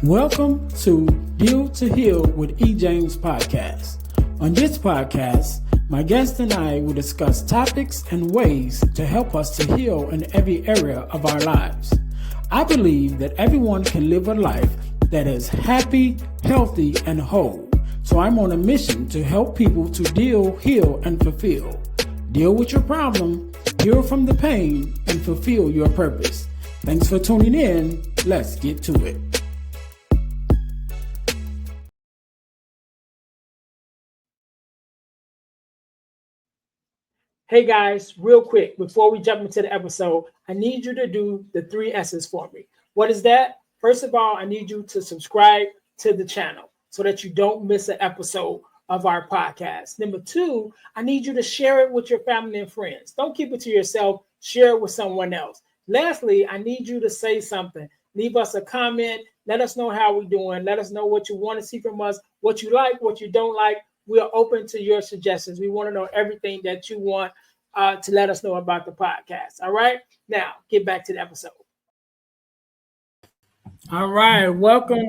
Welcome to Deal to Heal with E. James podcast. On this podcast, my guest and I will discuss topics and ways to help us to heal in every area of our lives. I believe that everyone can live a life that is happy, healthy, and whole. So I'm on a mission to help people to deal, heal, and fulfill. Deal with your problem, heal from the pain, and fulfill your purpose. Thanks for tuning in. Let's get to it. Hey guys, real quick, before we jump into the episode, I need you to do the 3 S's for me. What is that? First of all, I need you to subscribe to the channel so that you don't miss an episode of our podcast. Number 2, I need you to share it with your family and friends. Don't keep it to yourself, share it with someone else. Lastly, I need you to say something. Leave us a comment. Let us know how we're doing. Let us know what you want to see from us, what you like, what you don't like. We are open to your suggestions. We want to know everything that you want to let us know about the podcast. All right. Now, get back to the episode. All right. Welcome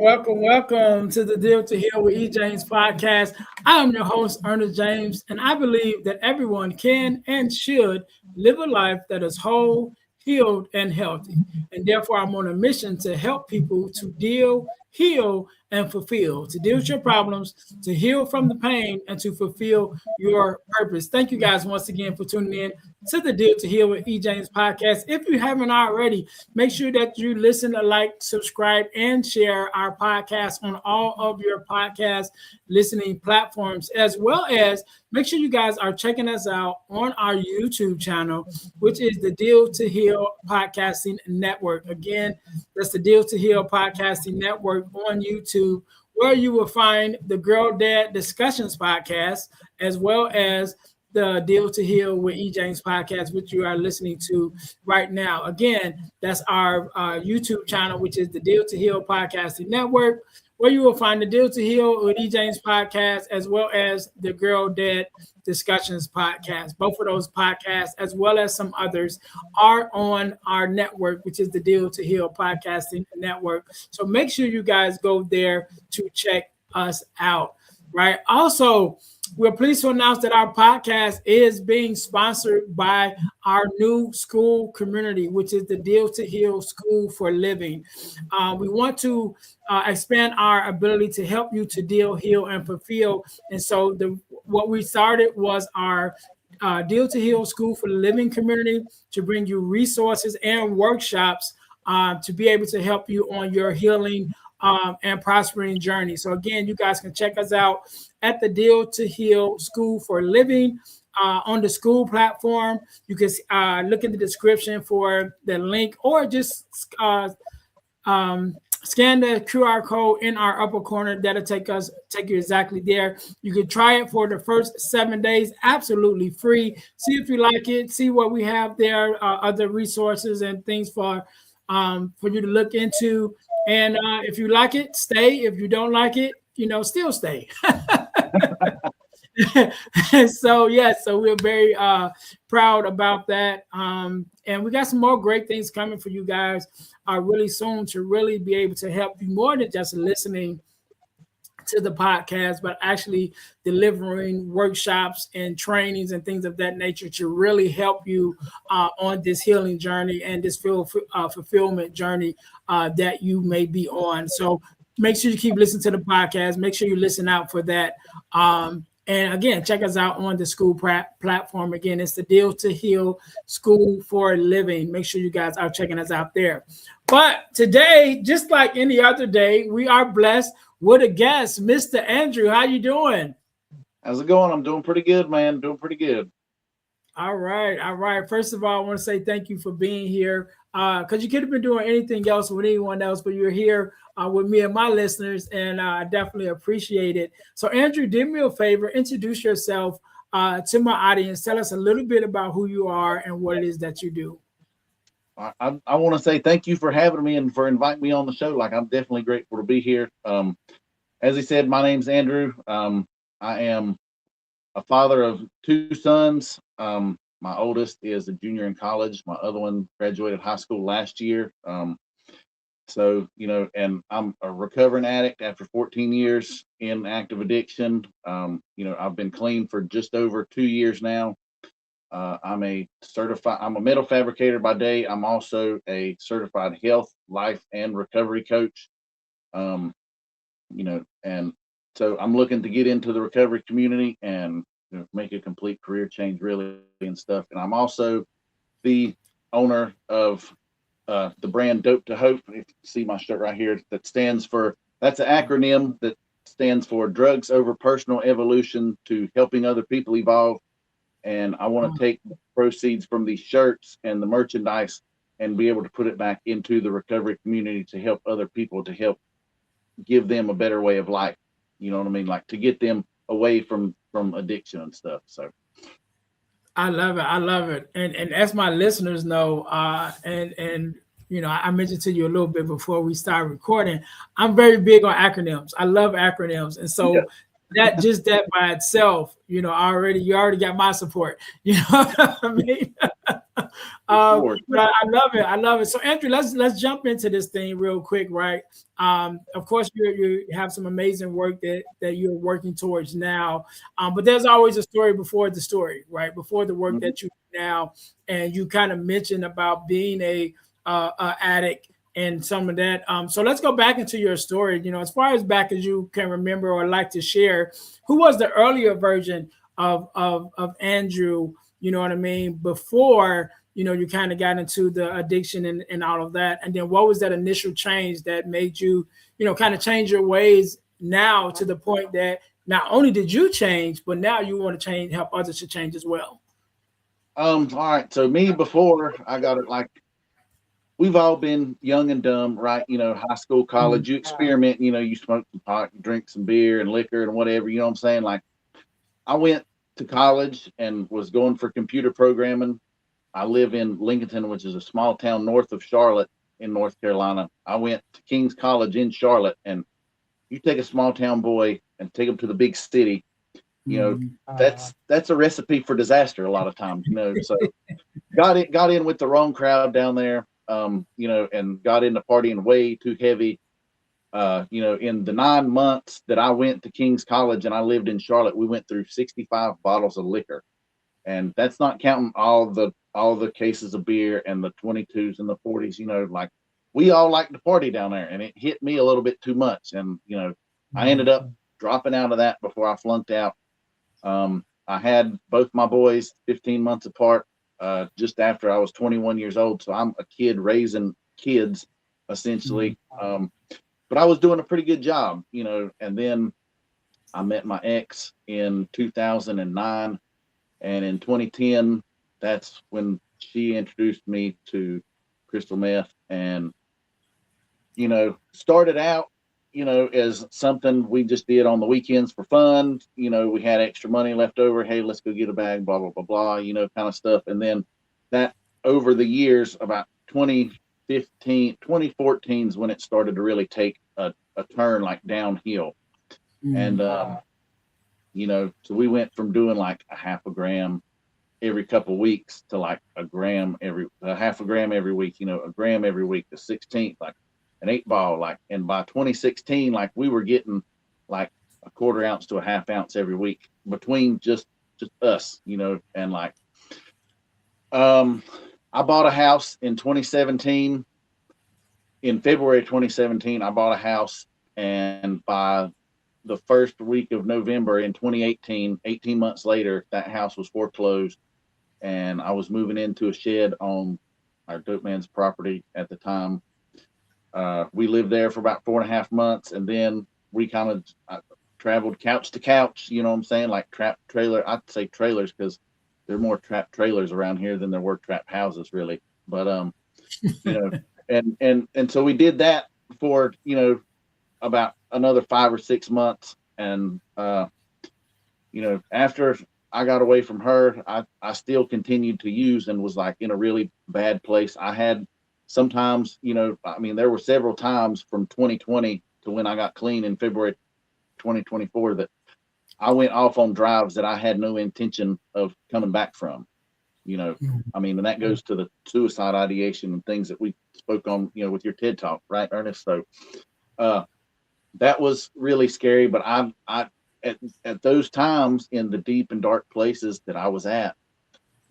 to the Deal to Heal with E. James podcast. I am your host, Earnest James, and I believe that everyone can and should live a life that is whole, healed, and healthy. And therefore, I'm on a mission to help people to deal, heal, and fulfill, to deal with your problems, to heal from the pain, and to fulfill your purpose. Thank you guys once again for tuning in to the Deal to Heal with E. James podcast. If you haven't already, make sure that you listen, like, subscribe, and share our podcast on all of your podcast listening platforms, as well as make sure you guys are checking us out on our YouTube channel, which is the Deal to Heal Podcasting Network. Again, that's the Deal to Heal Podcasting Network on YouTube, where you will find the Girl Dad Discussions podcast, as well as the Deal to Heal with E. James podcast, which you are listening to right now. Again, that's our YouTube channel, which is the Deal to Heal Podcasting Network, where you will find the Deal to Heal with E. James podcast, as well as the Girl Dad Discussions podcast. Both of those podcasts, as well as some others, are on our network, which is the Deal to Heal Podcasting Network. So make sure you guys go there to check us out, right? Also, we're pleased to announce that our podcast is being sponsored by our new school community, which is the Deal to Heal School for Living. We want to expand our ability to help you to deal, heal, and fulfill. And so what we started was our Deal to Heal School for Living community to bring you resources and workshops to be able to help you on your healing and prospering journey. So again, you guys can check us out at the Deal to Heal School for Living on the school platform. You can look in the description for the link, or just scan the QR code in our upper corner. That'll take you exactly there. You can try it for the first 7 days, absolutely free. See if you like it. See what we have there, other resources and things for you to look into. And if you like it, stay. If you don't like it, still stay. So we're very proud about that. And we got some more great things coming for you guys really soon, to really be able to help you more than just listening to the podcast, but actually delivering workshops and trainings and things of that nature to really help you on this healing journey and this fulfillment journey that you may be on. So make sure you keep listening to the podcast. Make sure you listen out for that. And again, check us out on the school platform. Again, it's the Deal to Heal School for Living. Make sure you guys are checking us out there. But today, just like any other day, we are blessed with a guest, Mr. Andrew. How you doing? How's it going? I'm doing pretty good, man. Doing pretty good. All right. First of all, I want to say thank you for being here, because you could have been doing anything else with anyone else, but you're here with me and my listeners, and I definitely appreciate it. So, Andrew, do me a favor, introduce yourself to my audience. Tell us a little bit about who you are and what it is that you do. I want to say thank you for having me and for inviting me on the show. Like, I'm definitely grateful to be here. As he said, my name's Andrew. I am a father of 2 sons. My oldest is a junior in college. My other one graduated high school last year. So, and I'm a recovering addict after 14 years in active addiction. I've been clean for just over 2 years now. I'm a metal fabricator by day. I'm also a certified health, life, and recovery coach. Um, and so I'm looking to get into the recovery community and make a complete career change, really, and stuff. And I'm also the owner of the brand Dope to Hope. If you see my shirt right here, that's an acronym that stands for Drugs Over Personal Evolution to Helping Other People Evolve. And I want to take the proceeds from these shirts and the merchandise and be able to put it back into the recovery community to help other people, to help give them a better way of life. You know what I mean? Like to get them away from addiction and stuff. So I love it. I love it. And as my listeners know, and I mentioned to you a little bit before we start recording, I'm very big on acronyms. I love acronyms. And yeah, so that by itself, you already got my support. You know what I mean? sure. But I love it. I love it. So Andrew, let's jump into this thing real quick, right? Of course, you have some amazing work that you're working towards now, but there's always a story before the story, right? Before the work Mhm. that you do now, and you kind of mentioned about being a addict and some of that. So let's go back into your story. As far as back as you can remember or like to share, who was the earlier version of Andrew? You know what I mean? Before you kind of got into the addiction and all of that. And then what was that initial change that made you, kind of change your ways now to the point that not only did you change, but now you want to change, help others to change as well? All right. So me before I got it, like we've all been young and dumb, right? High school, Mhm. college, you experiment, you smoke some pot, you drink some beer and liquor and whatever, you know what I'm saying? Like I went to college and was going for computer programming. I live in Lincolnton, which is a small town north of Charlotte in North Carolina. I went to King's College in Charlotte, and you take a small town boy and take him to the big city, you know, Mhm. that's a recipe for disaster a lot of times, So got in with the wrong crowd down there, and got into partying way too heavy. In the 9 months that I went to King's College and I lived in Charlotte, we went through 65 bottles of liquor, and that's not counting all the cases of beer and the 22s and the 40s. Like we all like to party down there, and it hit me a little bit too much, and I ended up dropping out of that before I flunked out. I had both my boys 15 months apart, just after I was 21 years old. So I'm a kid raising kids essentially. But I was doing a pretty good job, and then I met my ex in 2009. And in 2010, that's when she introduced me to crystal meth, and started out, as something we just did on the weekends for fun. We had extra money left over. Hey, let's go get a bag, blah, blah, blah, blah, kind of stuff. And then that over the years, about 2015, 2014 is when it started to really take a turn like downhill. And, Mhm. so we went from doing like a half a gram every couple of weeks to like a half a gram every week, a gram every week, the 16th, like an 8 ball, like, and by 2016, like we were getting like a quarter ounce to a half ounce every week between just us, and like, um, I bought a house in 2017. In February 2017, I bought a house, and by the first week of November in 2018, 18 months later, that house was foreclosed, and I was moving into a shed on our dope man's property at the time. We lived there for about 4.5 months, and then we kind of traveled couch to couch. You know what I'm saying? Like trap trailer. I'd say trailers because there are more trap trailers around here than there were trap houses, really. But you know, and so we did that for about another 5 or 6 months, and after I got away from her, I still continued to use and was like in a really bad place. I had sometimes, I mean, there were several times from 2020 to when I got clean in February 2024 that I went off on drives that I had no intention of coming back from. I mean, and that goes to the suicide ideation and things that we spoke on, with your TED talk, right, Ernest? So, that was really scary. But at those times in the deep and dark places that I was at,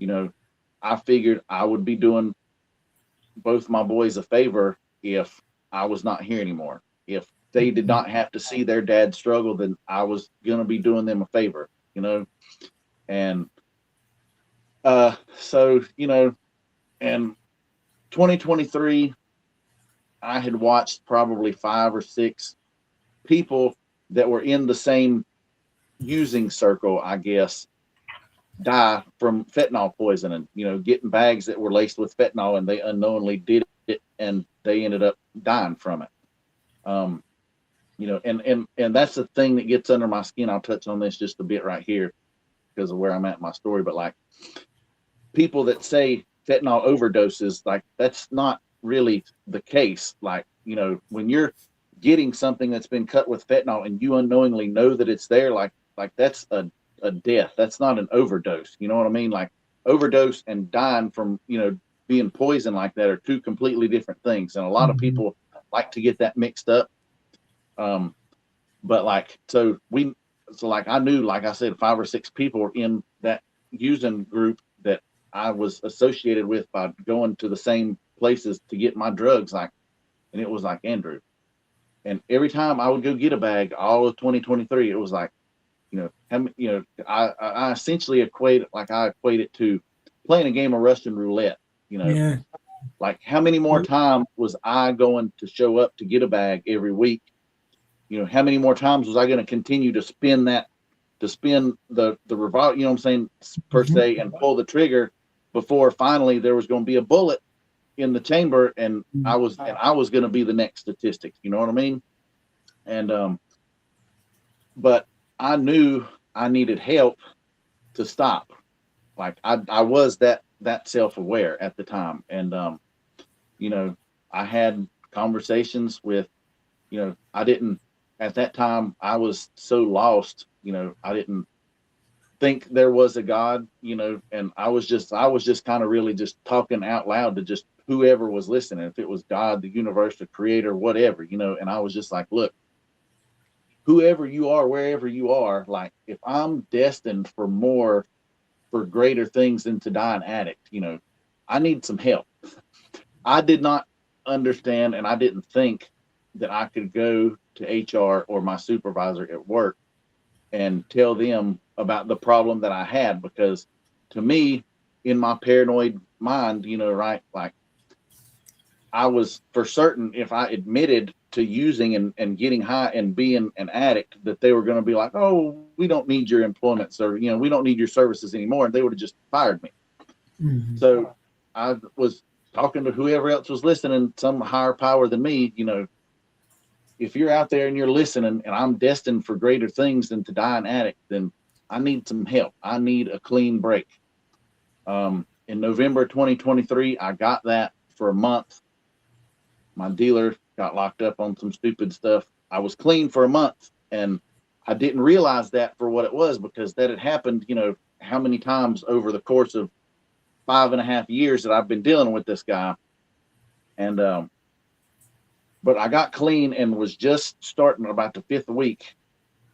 I figured I would be doing both my boys a favor if I was not here anymore. If they did not have to see their dad struggle, then I was going to be doing them a favor, and so, and 2023, I had watched probably 5 or 6 people that were in the same using circle, I guess, die from fentanyl poisoning, getting bags that were laced with fentanyl, and they unknowingly did it, and they ended up dying from it. And that's the thing that gets under my skin. I'll touch on this just a bit right here because of where I'm at in my story. But like, people that say fentanyl overdoses, like, that's not really the case. Like, when you're getting something that's been cut with fentanyl and you unknowingly know that it's there, like that's a death. That's not an overdose. You know what I mean? Like, overdose and dying from, being poisoned like that are 2 completely different things. And a lot of people like to get that mixed up. But like, so like, I knew, like I said, 5 or 6 people were in that using group that I was associated with by going to the same places to get my drugs. Like, and it was like Andrew. And every time I would go get a bag, all of 2023, it was like, I essentially equate it to playing a game of Russian roulette. Yeah. Like, how many more times was I going to show up to get a bag every week? How many more times was I going to continue to spin the revolver, per se, and pull the trigger before finally there was going to be a bullet in the chamber, and I was going to be the next statistic. You know what I mean? And but I knew I needed help to stop. Like, I was that self-aware at the time. And I had conversations with, at that time I was so lost, I didn't think there was a God, and I was just kind of really just talking out loud to just whoever was listening, if it was God, the universe, the creator, whatever, and I was just like, look, whoever you are, wherever you are, like, if I'm destined for greater things than to die an addict, I need some help. I did not understand, and I didn't think that I could go to HR or my supervisor at work and tell them about the problem that I had, because to me, in my paranoid mind, right, like, I was for certain if I admitted to using and getting high and being an addict, that they were going to be like, oh, we don't need your employment, sir. We don't need your services anymore. And they would have just fired me. So I was talking to whoever else was listening, some higher power than me, if you're out there and you're listening and I'm destined for greater things than to die an addict, then I need some help. I need a clean break. In November 2023, I got that for a month. My dealer got locked up on some stupid stuff. I was clean for a month, and I didn't realize that for what it was, because that had happened, how many times over the course of 5.5 years that I've been dealing with this guy. And, but I got clean and was just starting about the 5th week.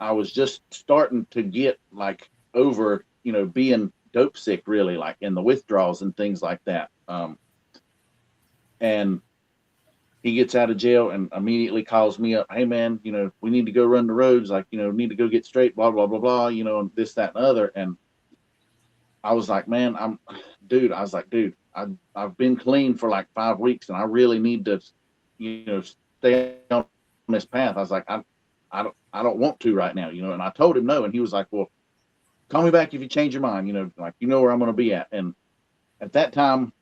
I was just starting to get like over, being dope sick, really, like in the withdrawals and things like that. And he gets out of jail and immediately calls me up. Hey man, we need to go run the roads. Like, need to go get straight, blah, blah, blah, blah, and this, that, and other. And I was like, man, I've been clean for like 5 weeks and I really need to, stay on this path. I was like, I don't want to right now, and I told him no. And he was like, well, call me back if you change your mind, like, where I'm going to be at. And at that time,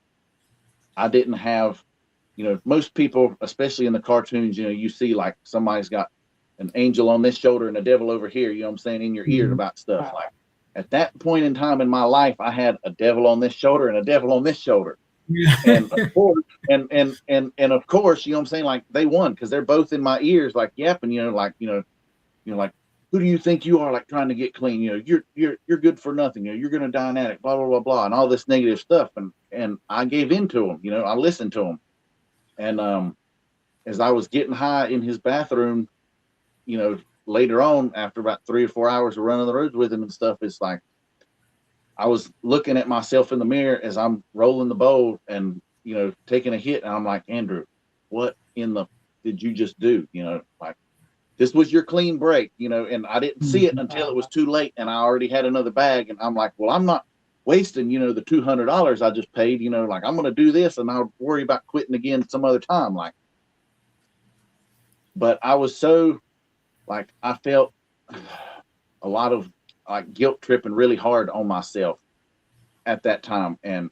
I didn't have, most people, especially in the cartoons, you see like somebody's got an angel on this shoulder and a devil over here, in your ear about stuff. Like, at that point in time in my life, I had a devil on this shoulder and a devil on this shoulder. And of course, and of course, like, they won because they're both in my ears, like yapping, like who do you think you are, like trying to get clean? You're good for nothing. You're going to die an addict, blah, blah, blah, blah, and all this negative stuff. And I gave in to him, I listened to him. And as I was getting high in his bathroom, later on, after about 3 or 4 hours of running the roads with him and stuff, it's like I was looking at myself in the mirror as I'm rolling the bowl and, taking a hit. And I'm like, Andrew, what in the did you just do? Like, this was your clean break, and I didn't see it until it was too late. And I already had another bag. And I'm like, well, I'm not wasting, the $200 I just paid, like I'm going to do this and I'll worry about quitting again some other time. Like, but I was so, like, I felt a lot of like guilt tripping really hard on myself at that time, and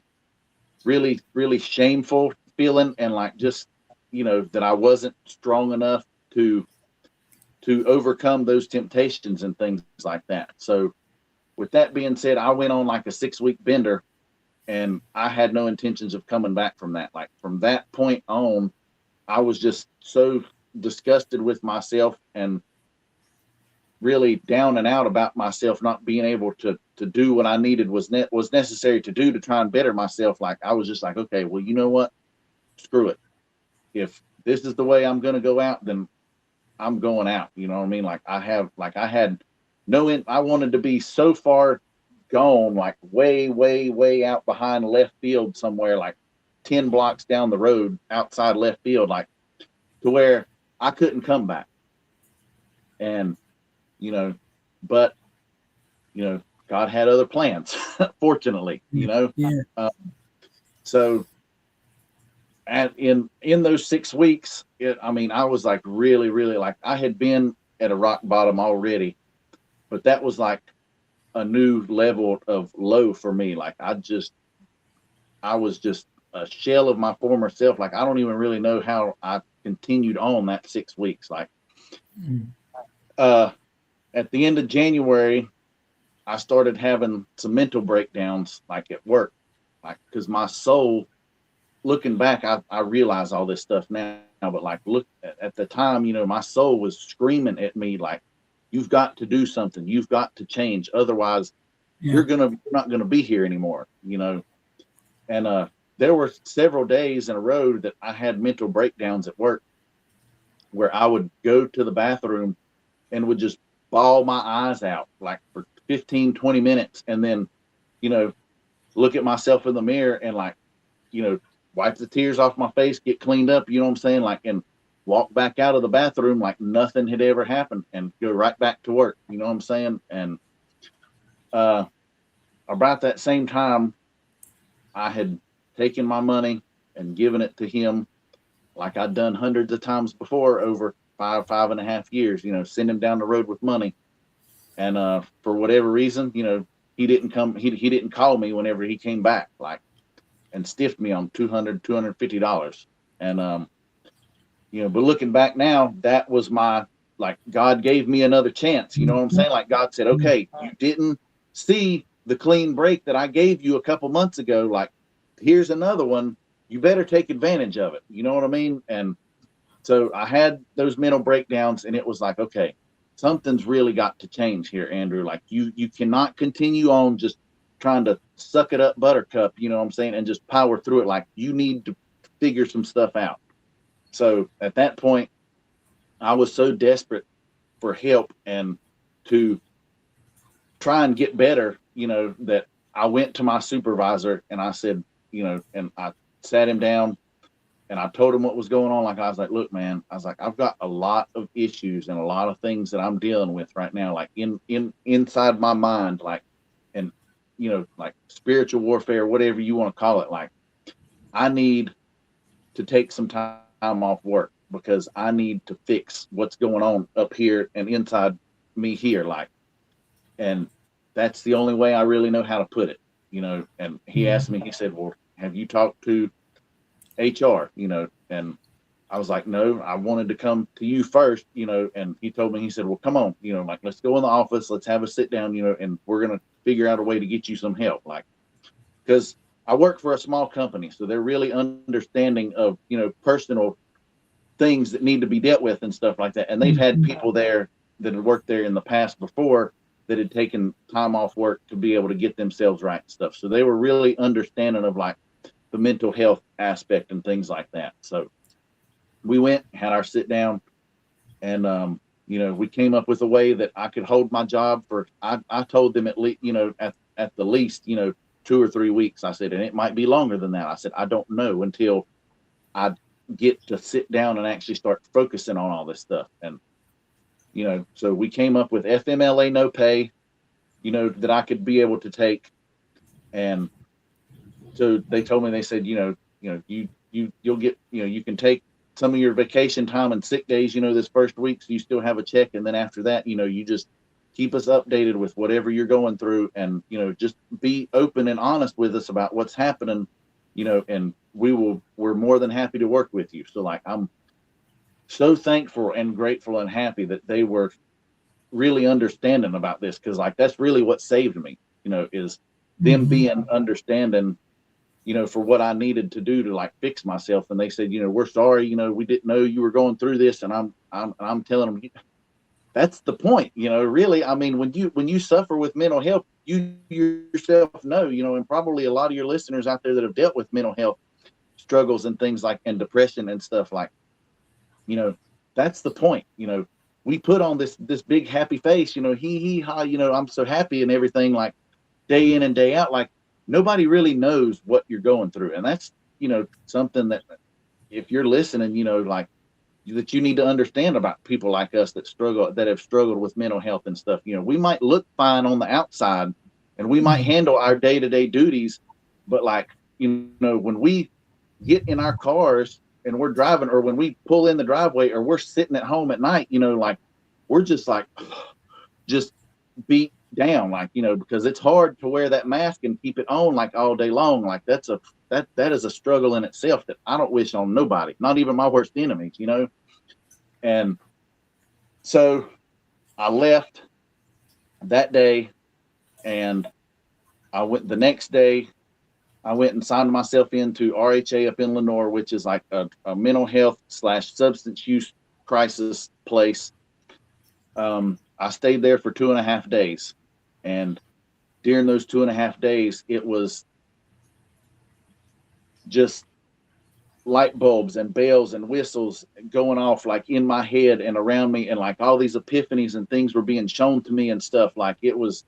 really, really shameful feeling, and like just, that I wasn't strong enough to overcome those temptations and things like that. So with that being said, I went on like a 6-week bender, and I had no intentions of coming back from that. Like from that point on, I was just so disgusted with myself and really down and out about myself not being able to do what I needed was necessary to do to try and better myself. Like I was just like, okay, well, you know what? Screw it. If this is the way I'm going to go out, then I'm going out. You know what I mean? Like I had I wanted to be so far gone, like way, way, way out behind left field somewhere, like 10 blocks down the road outside left field, like to where I couldn't come back. And, but, God had other plans, fortunately, Yeah. So in those 6 weeks, I was like really, really, like I had been at a rock bottom already, but that was like a new level of low for me. Like I was just a shell of my former self. Like I don't even really know how I continued on that 6 weeks. Like at the end of January, I started having some mental breakdowns, like at work, like because my soul, looking back, I realize all this stuff now, but like look at the time, my soul was screaming at me like, you've got to do something, you've got to change, otherwise you're not gonna be here anymore, And there were several days in a row that I had mental breakdowns at work, where I would go to the bathroom and would just bawl my eyes out like for 15, 20 minutes, and then, look at myself in the mirror and like, wipe the tears off my face, get cleaned up, you know what I'm saying? Like, and walk back out of the bathroom like nothing had ever happened and go right back to work, you know what I'm saying? And about that same time, I had taken my money and given it to him like I'd done hundreds of times before over 5.5 years, send him down the road with money. And for whatever reason, he didn't come, he didn't call me whenever he came back, like, and stiffed me on $250. And, but looking back now, that was like, God gave me another chance. You know what I'm saying? Like God said, okay, you didn't see the clean break that I gave you a couple months ago. Like, here's another one. You better take advantage of it. You know what I mean? And so I had those mental breakdowns, and it was like, okay, something's really got to change here, Andrew. Like you cannot continue on just trying to suck it up buttercup, you know what I'm saying, and just power through it. Like you need to figure some stuff out. So at that point, I was so desperate for help and to try and get better, that I went to my supervisor and I said, and I sat him down and I told him what was going on. Like, I was like, look, man, I was like, I've got a lot of issues and a lot of things that I'm dealing with right now, like inside my mind, like, and, like spiritual warfare, whatever you want to call it. Like, I need to take some time off work because I need to fix what's going on up here and inside me here. Like, and that's the only way I really know how to put it, and he asked me, he said, well, have you talked to HR, and I was like, no, I wanted to come to you first, and he told me, he said, well, come on, like, let's go in the office, let's have a sit down, and we're going to figure out a way to get you some help. Like, because I work for a small company, so they're really understanding of, personal things that need to be dealt with and stuff like that. And they've had people there that had worked there in the past before that had taken time off work to be able to get themselves right and stuff. So they were really understanding of like the mental health aspect and things like that. So we went, had our sit down, and we came up with a way that I could hold my job for. I told them at least, at the least, 2 or 3 weeks. I said, and it might be longer than that. I said, I don't know until I get to sit down and actually start focusing on all this stuff. And so we came up with FMLA no pay, that I could be able to take. And so they told me, they said, you'll get, you can take some of your vacation time and sick days, this first week, so you still have a check. And then after that, you just keep us updated with whatever you're going through, and, just be open and honest with us about what's happening, and we're more than happy to work with you. So like, I'm so thankful and grateful and happy that they were really understanding about this. Cause like, that's really what saved me, is them being understanding, for what I needed to do to like fix myself. And they said, we're sorry, we didn't know you were going through this. And I'm telling them, that's the point, really. I mean, when you suffer with mental health, you yourself know, and probably a lot of your listeners out there that have dealt with mental health struggles and things like, and depression and stuff, like, that's the point. We put on this big happy face, hee ha, I'm so happy and everything, like day in and day out. Like, nobody really knows what you're going through. And that's, something that if you're listening, like, that you need to understand about people like us that have struggled with mental health and stuff. We might look fine on the outside and we might handle our day-to-day duties, but like, when we get in our cars and we're driving, or when we pull in the driveway, or we're sitting at home at night, like, we're just like, just beat down, like, because it's hard to wear that mask and keep it on like all day long. Like, that is a struggle in itself that I don't wish on nobody, not even my worst enemies, And so I left that day, and I went the next day. I went and signed myself into RHA up in Lenore, which is like a mental health / substance use crisis place. I stayed there for 2.5 days. And during those 2.5 days, it was just light bulbs and bells and whistles going off like in my head and around me. And like all these epiphanies and things were being shown to me and stuff. Like, it was,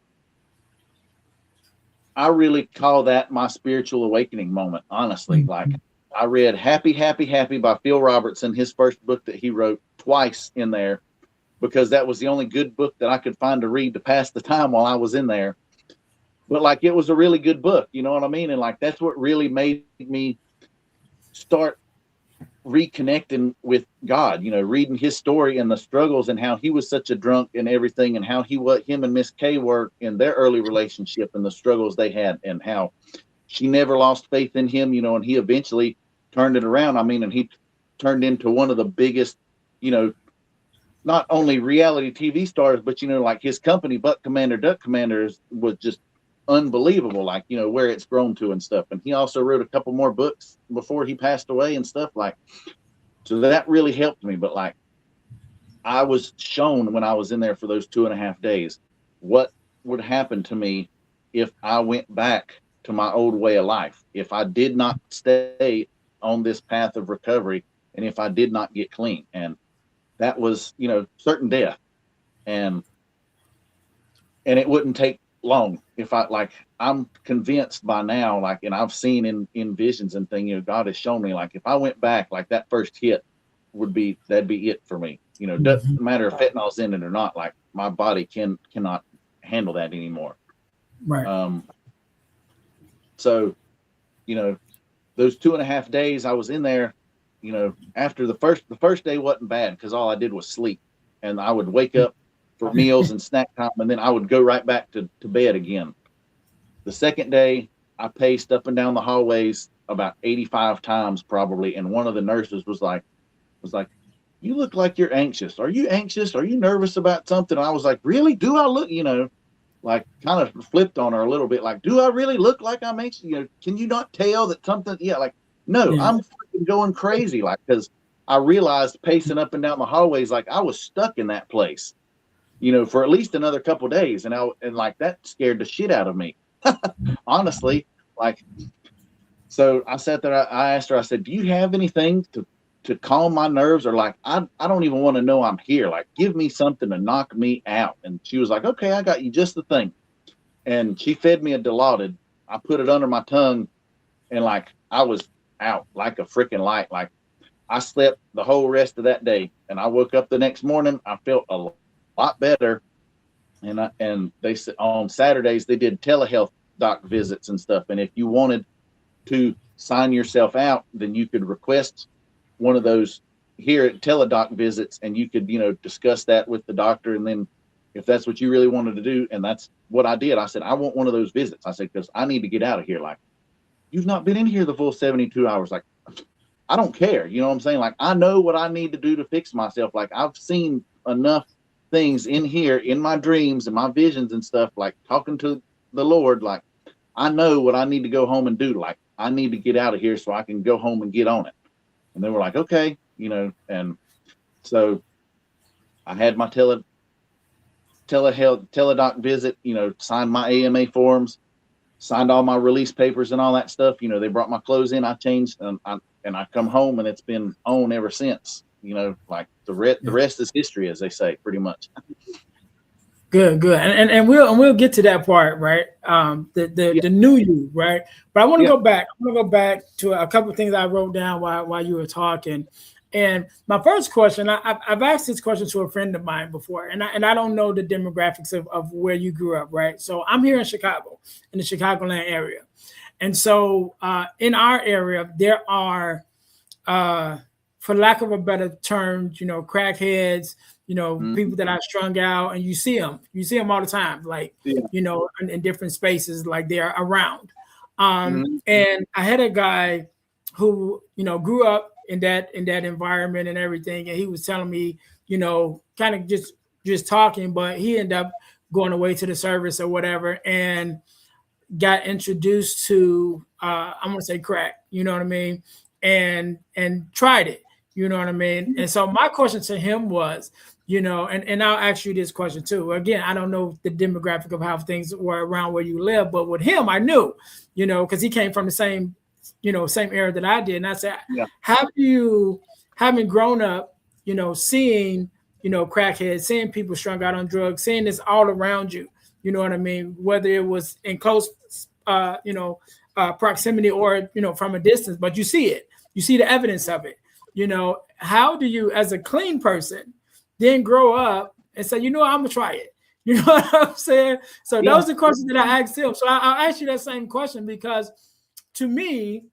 I really call that my spiritual awakening moment, honestly. Like, I read Happy, Happy, Happy by Phil Robertson, his first book that he wrote, twice in there, because that was the only good book that I could find to read to pass the time while I was in there. But like, it was a really good book, you know what I mean? And like, that's what really made me start reconnecting with God, reading his story and the struggles and how he was such a drunk and everything, and how him and Miss Kay were in their early relationship and the struggles they had, and how she never lost faith in him, and he eventually turned it around. I mean, and he turned into one of the biggest, not only reality TV stars, but, like his company, Buck Commander, Duck Commanders, was just unbelievable, like, where it's grown to and stuff. And he also wrote a couple more books before he passed away and stuff, like, so that really helped me. But like, I was shown when I was in there for those 2.5 days, what would happen to me if I went back to my old way of life, if I did not stay on this path of recovery, and if I did not get clean. And that was, certain death. And it wouldn't take long. If I'm convinced by now, like, and I've seen in visions and things, God has shown me, like, if I went back, like, that first hit that'd be it for me. Doesn't matter if fentanyl's in it or not, like, my body cannot handle that anymore. Right. So, those 2.5 days I was in there, after the first day wasn't bad, because all I did was sleep, and I would wake up for meals and snack time, and then I would go right back to bed again. The second day, I paced up and down the hallways about 85 times probably, and one of the nurses was like, "You look like you're anxious. Are you anxious? Are you nervous about something?" I was like, "Really? Do I look?" Like, kind of flipped on her a little bit, like, "Do I really look like I'm anxious? Can you not tell that something?" Yeah, like, no, yeah. I'm freaking going crazy, like, because I realized pacing up and down the hallways, like, I was stuck in that place. for at least another couple of days. And like that scared the shit out of me, honestly. Like, so I sat there, I asked her, I said, do you have anything to calm my nerves? Or like, I don't even want to know I'm here. Like, give me something to knock me out. And she was like, okay, I got you just the thing. And she fed me a Dilaudid. I put it under my tongue, and like, I was out like a freaking light. Like, I slept the whole rest of that day, and I woke up the next morning. I felt a lot better. And they said on Saturdays they did telehealth doc visits and stuff. And if you wanted to sign yourself out, then you could request one of those here at teledoc visits, and you could, discuss that with the doctor. And then if that's what you really wanted to do, and that's what I did, I said, I want one of those visits. I said, because I need to get out of here. Like, you've not been in here the full 72 hours. Like, I don't care. You know what I'm saying? Like, I know what I need to do to fix myself. Like, I've seen enough things in here, in my dreams and my visions and stuff, like talking to the Lord. Like, I know what I need to go home and do. Like, I need to get out of here so I can go home and get on it. And they were like, okay, and so I had my teledoc visit, signed my AMA forms, signed all my release papers and all that stuff. They brought my clothes in, I changed, and I come home, and it's been on ever since. Like the rest is history, as they say, pretty much. Good, good, and we'll get to that part, right? The new you, right? But I want to go back. I want to go back to a couple of things I wrote down while you were talking. And my first question, I've asked this question to a friend of mine before, and I don't know the demographics of where you grew up, right? So I'm here in Chicago, in the Chicagoland area, and so in our area there are, for lack of a better term, crackheads, people that are strung out, and you see them all the time, like, in different spaces, like they're around. And I had a guy who, grew up in that environment and everything. And he was telling me, kind of just talking, but he ended up going away to the service or whatever, and got introduced to, I'm going to say crack, you know what I mean? And tried it, you know what I mean? And so my question to him was, and I'll ask you this question too. Again, I don't know the demographic of how things were around where you live, but with him, I knew, because he came from the same area that I did. And I said, how do you, having grown up, seeing, crackheads, seeing people strung out on drugs, seeing this all around you, you know what I mean? Whether it was in close, proximity or, from a distance, but you see it, you see the evidence of it. How do you, as a clean person, then grow up and say, I'm gonna try it? You know what I'm saying? So those are the questions that I asked him. So I'll ask you that same question, because to me,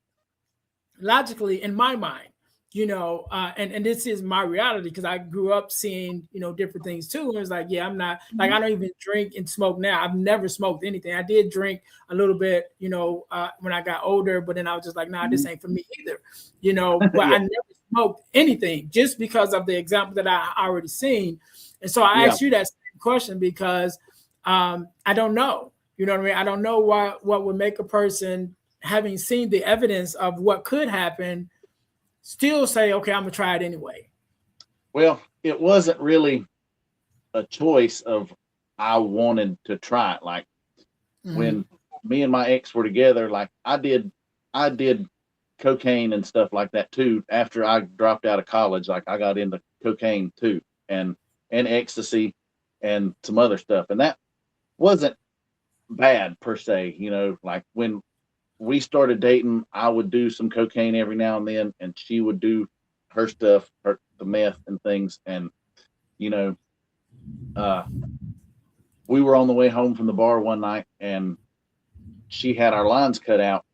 logically, in my mind, and this is my reality, because I grew up seeing, different things too. And it's like, I'm not, like, I don't even drink and smoke now. I've never smoked anything. I did drink a little bit, when I got older, but then I was just like, nah, this ain't for me either, but I never smoked anything, just because of the example that I already seen. And so I asked you that same question, because I don't know, you know what I mean? I don't know what would make a person, having seen the evidence of what could happen, still say, okay, I'm gonna try it anyway. Well, it wasn't really a choice of, I wanted to try it. Like, when me and my ex were together, like I did cocaine and stuff like that too. After I dropped out of college, like I got into cocaine too, and ecstasy and some other stuff. And that wasn't bad per se, like when we started dating, I would do some cocaine every now and then, and she would do her stuff, the meth and things. And, we were on the way home from the bar one night, and she had our lines cut out,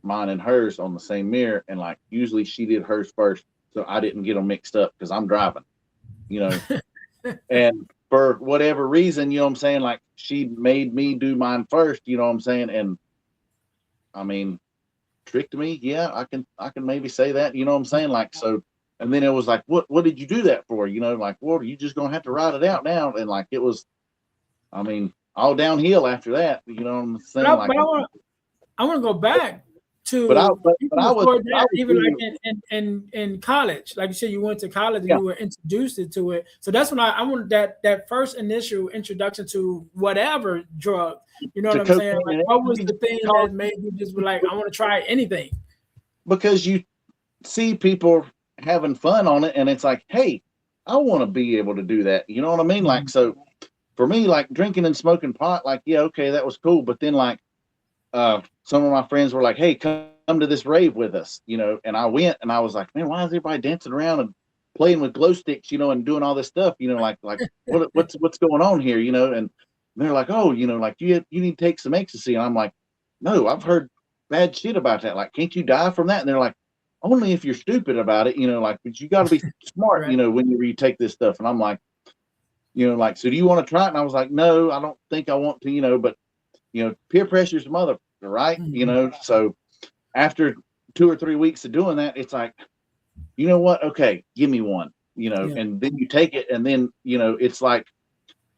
mine and hers on the same mirror. And like, usually she did hers first, so I didn't get them mixed up, because I'm driving, and for whatever reason, you know what I'm saying? Like, she made me do mine first, you know what I'm saying? And I mean, tricked me. Yeah, I can maybe say that, you know what I'm saying? Like, so, and then it was like, what did you do that for? Like, well, you just gonna have to ride it out now. And like, it was, all downhill after that, you know what I'm saying? But I want to go back, to but even before I that, was even like really, in college, like you said, you went to college and yeah, you were introduced to it. So that's when I wanted that first initial introduction to whatever drug. You know what to I'm saying? cocaine Like, and what was everything the thing because that made you just be like, I want to try anything? you see people having fun on it, and it's like, hey, I want to be able to do that. You know what I mean? Like, Mhm. so for me, like drinking and smoking pot, like, yeah, okay, that was cool. But then, like, some of my friends were like, hey, come to this rave with us, and I went, and I was like, man, why is everybody dancing around and playing with glow sticks, and doing all this stuff, like what's going on here, and they're like, oh, like you need to take some ecstasy, and I'm like, no, I've heard bad shit about that. Like, can't you die from that? And they're like, only if you're stupid about it, like, but you got to be smart, Right. whenever you take this stuff. And I'm like, like, so do you want to try it? And I was like, no, I don't think I want to, but peer pressure is mother, right? Mhm. So after 2 or 3 weeks of doing that, it's like, you know what? Okay, give me one, Yeah. and then you take it, and then, it's like,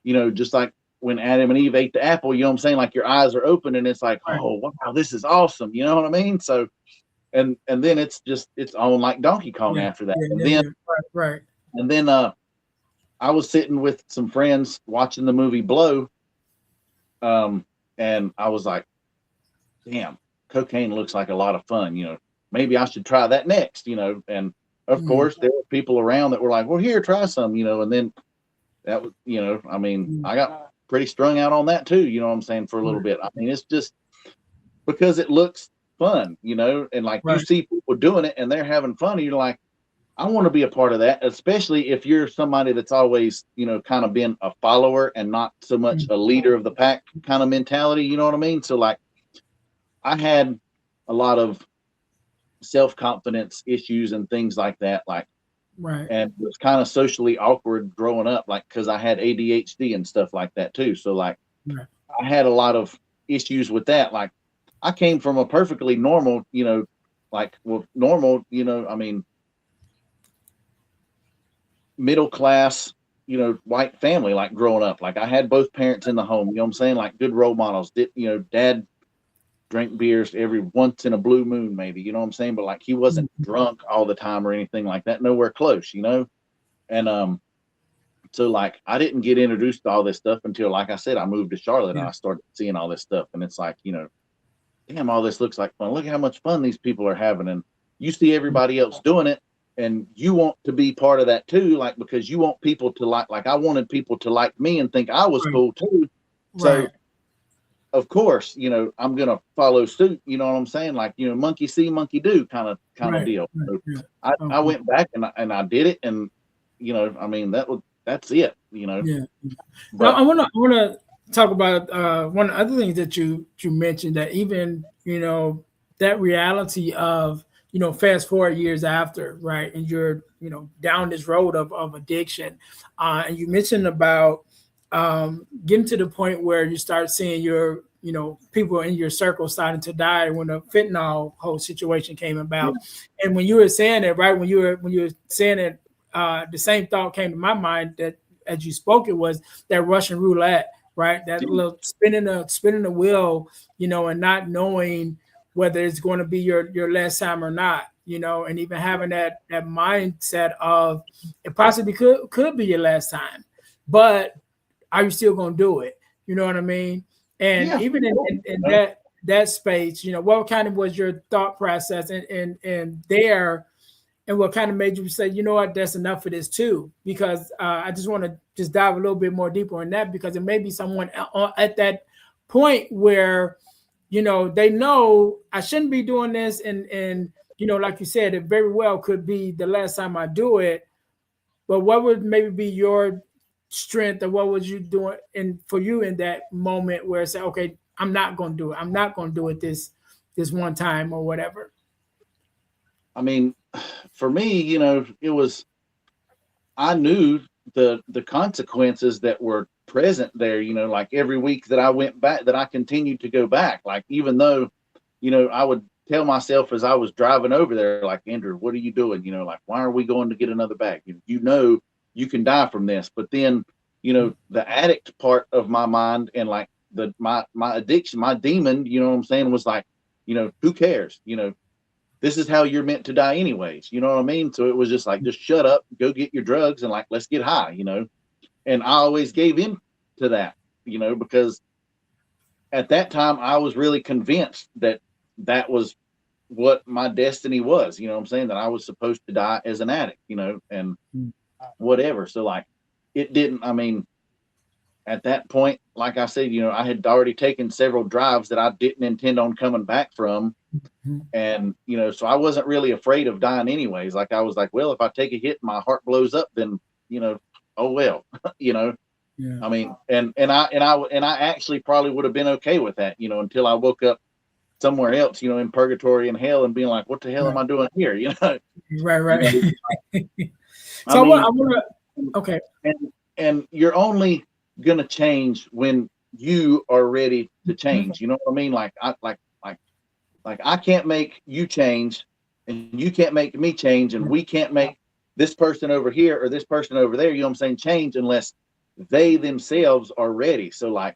just like when Adam and Eve ate the apple, you know what I'm saying? Like your eyes are open and it's like, Right. oh, wow, this is awesome. You know what I mean? So, and then it's on like Donkey Kong Yeah. after that. Yeah. And Yeah. then, Yeah. Right. Right. and then, I was sitting with some friends watching the movie Blow. And I was like, damn, cocaine looks like a lot of fun, maybe I should try that next, and of Mhm. course there were people around that were like, well, here, try some, and then that was, I mean, Mhm. I got pretty strung out on that too, you know what I'm saying, for a little Right. bit. I mean, it's just because it looks fun, and like you Right. see people doing it and they're having fun, and you're like, I want to be a part of that, especially if you're somebody that's always, kind of been a follower and not so much Mhm. a leader of the pack kind of mentality, you know what I mean? So like I had a lot of self-confidence issues and things like that, like, Right. and it was kind of socially awkward growing up, like, because I had ADHD and stuff like that too. So like Right. I had a lot of issues with that. Like I came from a perfectly normal, like, well, normal, I mean, middle class, white family, like growing up. Like I had both parents in the home, you know what I'm saying? Like good role models. Did, dad drank beers every once in a blue moon, maybe, you know what I'm saying? But like he wasn't Mhm. drunk all the time or anything like that, nowhere close, And so like I didn't get introduced to all this stuff until, like I said, I moved to Charlotte and Yeah. I started seeing all this stuff. And it's like, damn, all this looks like fun. Look at how much fun these people are having. And you see everybody else doing it and you want to be part of that too, like, because you want people to like I wanted people to like me and think I was Right. cool too. So Right. of course, I'm gonna follow suit, you know what I'm saying? Like, monkey see, monkey do kind of Right. deal. Right. So Yeah. I Okay. went back and I did it, and I mean that's it, Yeah. Now But I wanna talk about one of the other things that you mentioned, that even that reality of fast forward years after, right, and you're down this road of addiction, and you mentioned about getting to the point where you start seeing your people in your circle starting to die when the fentanyl whole situation came yeah, about. And when you were saying it, right, when you were saying it, the same thought came to my mind that as you spoke it was that Russian roulette, right? That yeah, little spinning the wheel, and not knowing whether it's going to be your last time or not, and even having that mindset of it possibly could be your last time, but are you still going to do it? You know what I mean? And yeah, even in that space, what kind of was your thought process and there, and what kind of made you say, you know what, that's enough for this too? Because I just want to just dive a little bit more deeper in that, because it may be someone at that point where they know I shouldn't be doing this, and like you said, it very well could be the last time I do it. But what would maybe be your strength, or what was you doing in for you in that moment where it's like, okay, I'm not going to do it. I'm not going to do it this one time or whatever. I mean, for me, it was, I knew the consequences that were present there, like every week that I went back, that I continued to go back, like even though, I would tell myself as I was driving over there, like, Andrew, what are you doing? Like, why are we going to get another bag? You can die from this. But then, the addict part of my mind and like my addiction, my demon, you know what I'm saying, was like, who cares? This is how you're meant to die anyways. You know what I mean? So it was just like, just shut up, go get your drugs, and like, let's get high, And I always gave in to that, because at that time I was really convinced that that was what my destiny was, you know what I'm saying? That I was supposed to die as an addict, and whatever. So like, it didn't, I mean, at that point, like I said, I had already taken several drives that I didn't intend on coming back from. And, so I wasn't really afraid of dying anyways. Like, I was like, well, if I take a hit and my heart blows up, then, oh, well, Yeah. I mean, and I actually probably would have been okay with that, until I woke up somewhere else, in purgatory and hell, and being like, what the hell am I doing here? Right. I So mean, I want to, okay. And you're only going to change when you are ready to change. You know what I mean? Like, I can't make you change, and you can't make me change, and we can't make this person over here or this person over there, you know what I'm saying, change unless they themselves are ready. So like,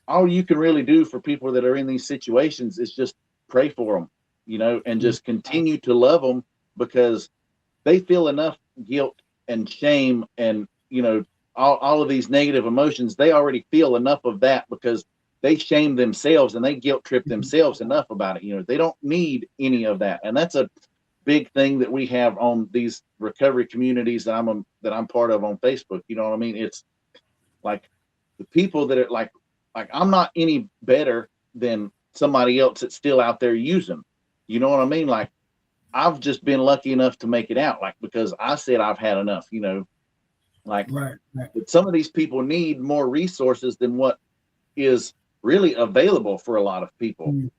all you can really do for people that are in these situations is just pray for them, and just continue to love them, because they feel enough guilt and shame and, all of these negative emotions. They already feel enough of that because they shame themselves and they guilt trip themselves enough about it. They don't need any of that. And that's a big thing that we have on these recovery communities that I'm part of on Facebook. You know what I mean? It's like the people that are like I'm not any better than somebody else that's still out there using. You know what I mean? Like, I've just been lucky enough to make it out, like, because I said I've had enough, like, right. But some of these people need more resources than what is really available for a lot of people.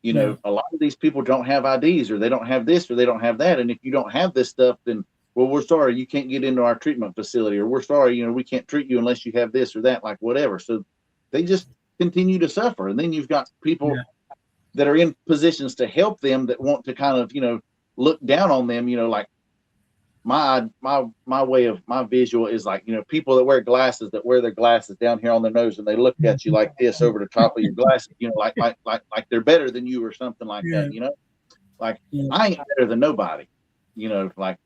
A lot of these people don't have IDs, or they don't have this, or they don't have that. And if you don't have this stuff, then, well, we're sorry, you can't get into our treatment facility, or we're sorry, we can't treat you unless you have this or that, like whatever. So they just continue to suffer. And then you've got people that are in positions to help them that want to kind of, look down on them, like my way of my visual is like, people that wear glasses, that wear their glasses down here on their nose, and they look at you like this over the top of your glasses, like they're better than you or something like that, like I ain't better than nobody, like,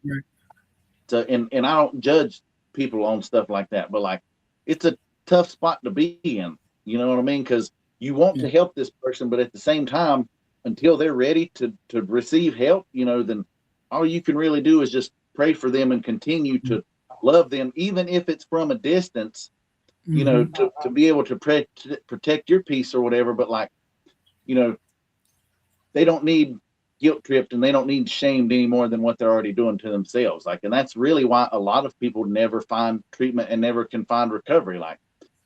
so, and I don't judge people on stuff like that, but like, it's a tough spot to be in, you know what I mean? Because you want to help this person, but at the same time, until they're ready to receive help, then all you can really do is just pray for them and continue to love them, even if it's from a distance, to be able to protect your peace or whatever. But like, they don't need guilt tripped, and they don't need shamed any more than what they're already doing to themselves. Like, and that's really why a lot of people never find treatment and never can find recovery. Like,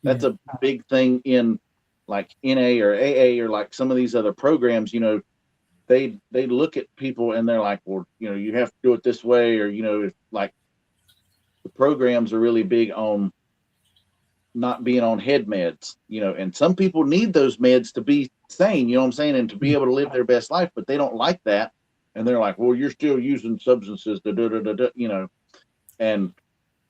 that's a big thing in like NA or AA or like some of these other programs. They look at people and they're like, well, you have to do it this way, or if, like, the programs are really big on not being on head meds, and some people need those meds to be sane, you know what I'm saying, and to be able to live their best life, but they don't like that, and they're like, well, you're still using substances, and